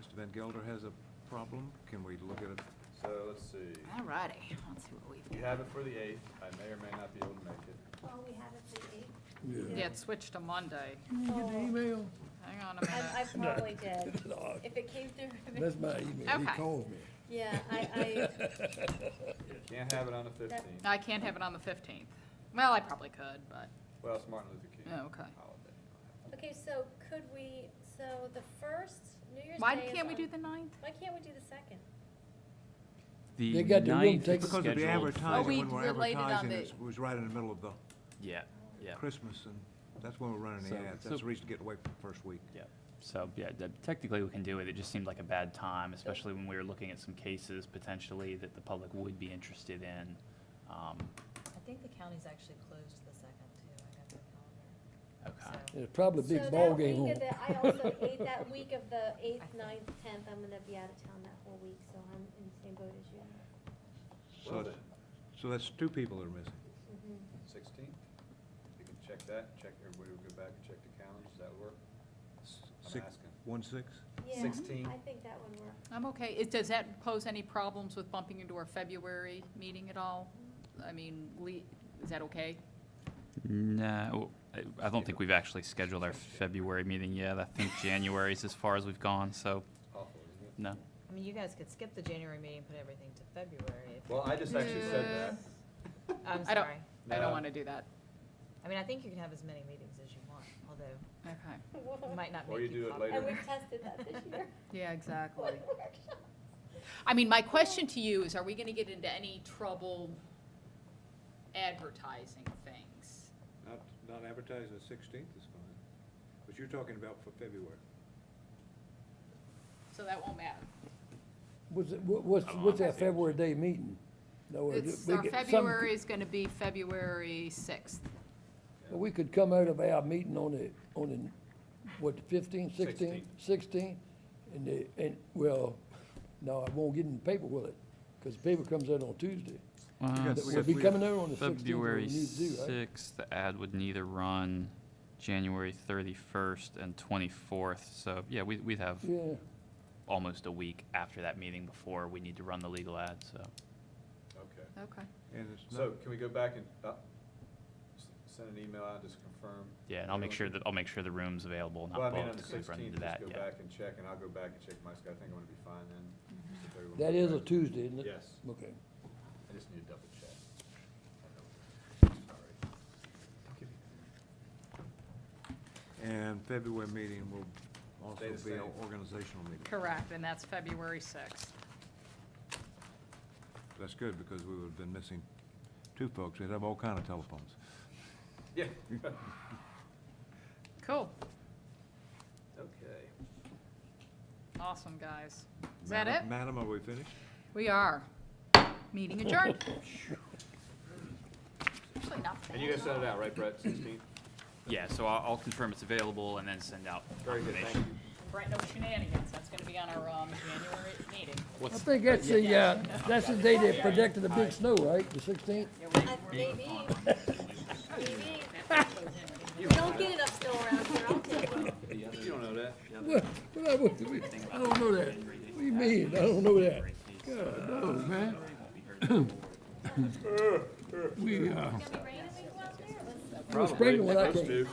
Mr. Van Gelder has a problem. Can we look at it? So let's see. All righty, let's see what we've You got. have it for the 8th. I may or may not be able to make it. Oh, we have it for the 8th? Yeah, it switched to Monday. Get the email? Hang on a minute. I probably did. If it came through. That's my email. He Okay. calls me. Yeah, I, Can't have it on the 15th. I can't have it on the 15th. Well, I probably could, but, Well, it's Martin Luther King Oh, okay. holiday. Okay, so could we, so the first, New Year's Day Why is can't we on- do the 9th? Why can't we do the second? The They got the room ninth taken- is Because of the scheduled advertising, we when we're related on advertising, the- it was right in the middle of the Yeah, yeah. Christmas, and that's when we're running the So- ads. so- That's the reason to get away from the first week. Yeah, so, yeah, technically we can do it, it just seemed like a bad time, especially when we were looking at some cases potentially that the public would be interested in. I think the county's actually closed the second too, I got the calendar. Okay. It's probably a big ball game So on. that week of the, I also, that week of the 8th, 9th, 10th, I'm gonna be out of town that whole week, so I'm in the same boat as you. So, so that's two people that are missing. Mhm. 16th? You can check that, check, everybody will go back and check the calendars, does that work? I'm Six- asking. 1/6? Yeah, 16. I think that would work. I'm okay. Does that pose any problems with bumping into our February meeting at all? I mean, is that okay? No, I don't think we've actually scheduled our February meeting yet. I think January is as far as we've gone, so, Awful, isn't it? no. I mean, you guys could skip the January meeting and put everything to February if. Well, I just actually said that. I'm I don't- sorry. I No. don't want to do that. I mean, I think you can have as many meetings as you want, although Okay. it might not Or make you you do it popular. later. And we've tested that this year. Yeah, exactly. I mean, my question to you is, are we going to get into any trouble advertising things? Not advertising the 16th is fine, but you're talking about for February. So that won't matter. What's that February day meeting? No, It's, we our get some- February is going to be February 6th. We could come out of our meeting on the, what, the 15th, 16th? 16th, well, no, I won't get in the paper, will it? Because the paper comes out on Tuesday. We'll be coming out on the 16th. February we need to do, right? 6th, the ad would neither run January 31st and 24th, so, yeah, we'd have Yeah, almost a week after that meeting before we need to run the legal ad, so. Okay. Okay. And it's So not, can we go back and send an email out, just confirm? Yeah, and I'll make sure the room's available, Well, I not mean, on booked, the we've run 16th, into just that, go yeah. back and check, and I'll go back and check my schedule. I think I'm gonna be fine then. If everyone that goes is a back. Tuesday, isn't it? Yes. Okay. I just need to double check. Sorry. and February meeting will also Stay the be an same. organizational meeting. Correct, and that's February 6th. That's good, because we would have been missing two folks. We'd have all kind of telephones. Yeah. Cool. Okay. Awesome, guys. Is that it? Madam, are we finished? We are. Meeting adjourned. Actually, not And you guys send it out, right, Brett, 16th? Yeah, so I'll confirm it's available and then send out Very good, thank confirmation. you. Brett, no shenanigans. That's going to be on our January meeting. I think that's that's the day they predicted the big snow, right, the 16th? Maybe. Maybe. We don't get enough snow around here, I'll take it. You don't know that. I don't know that. What do you mean? I don't know that. God, no, man. We, It's gonna be raining when we go out there? Let's- we're sprinkling when I Supposed came. to.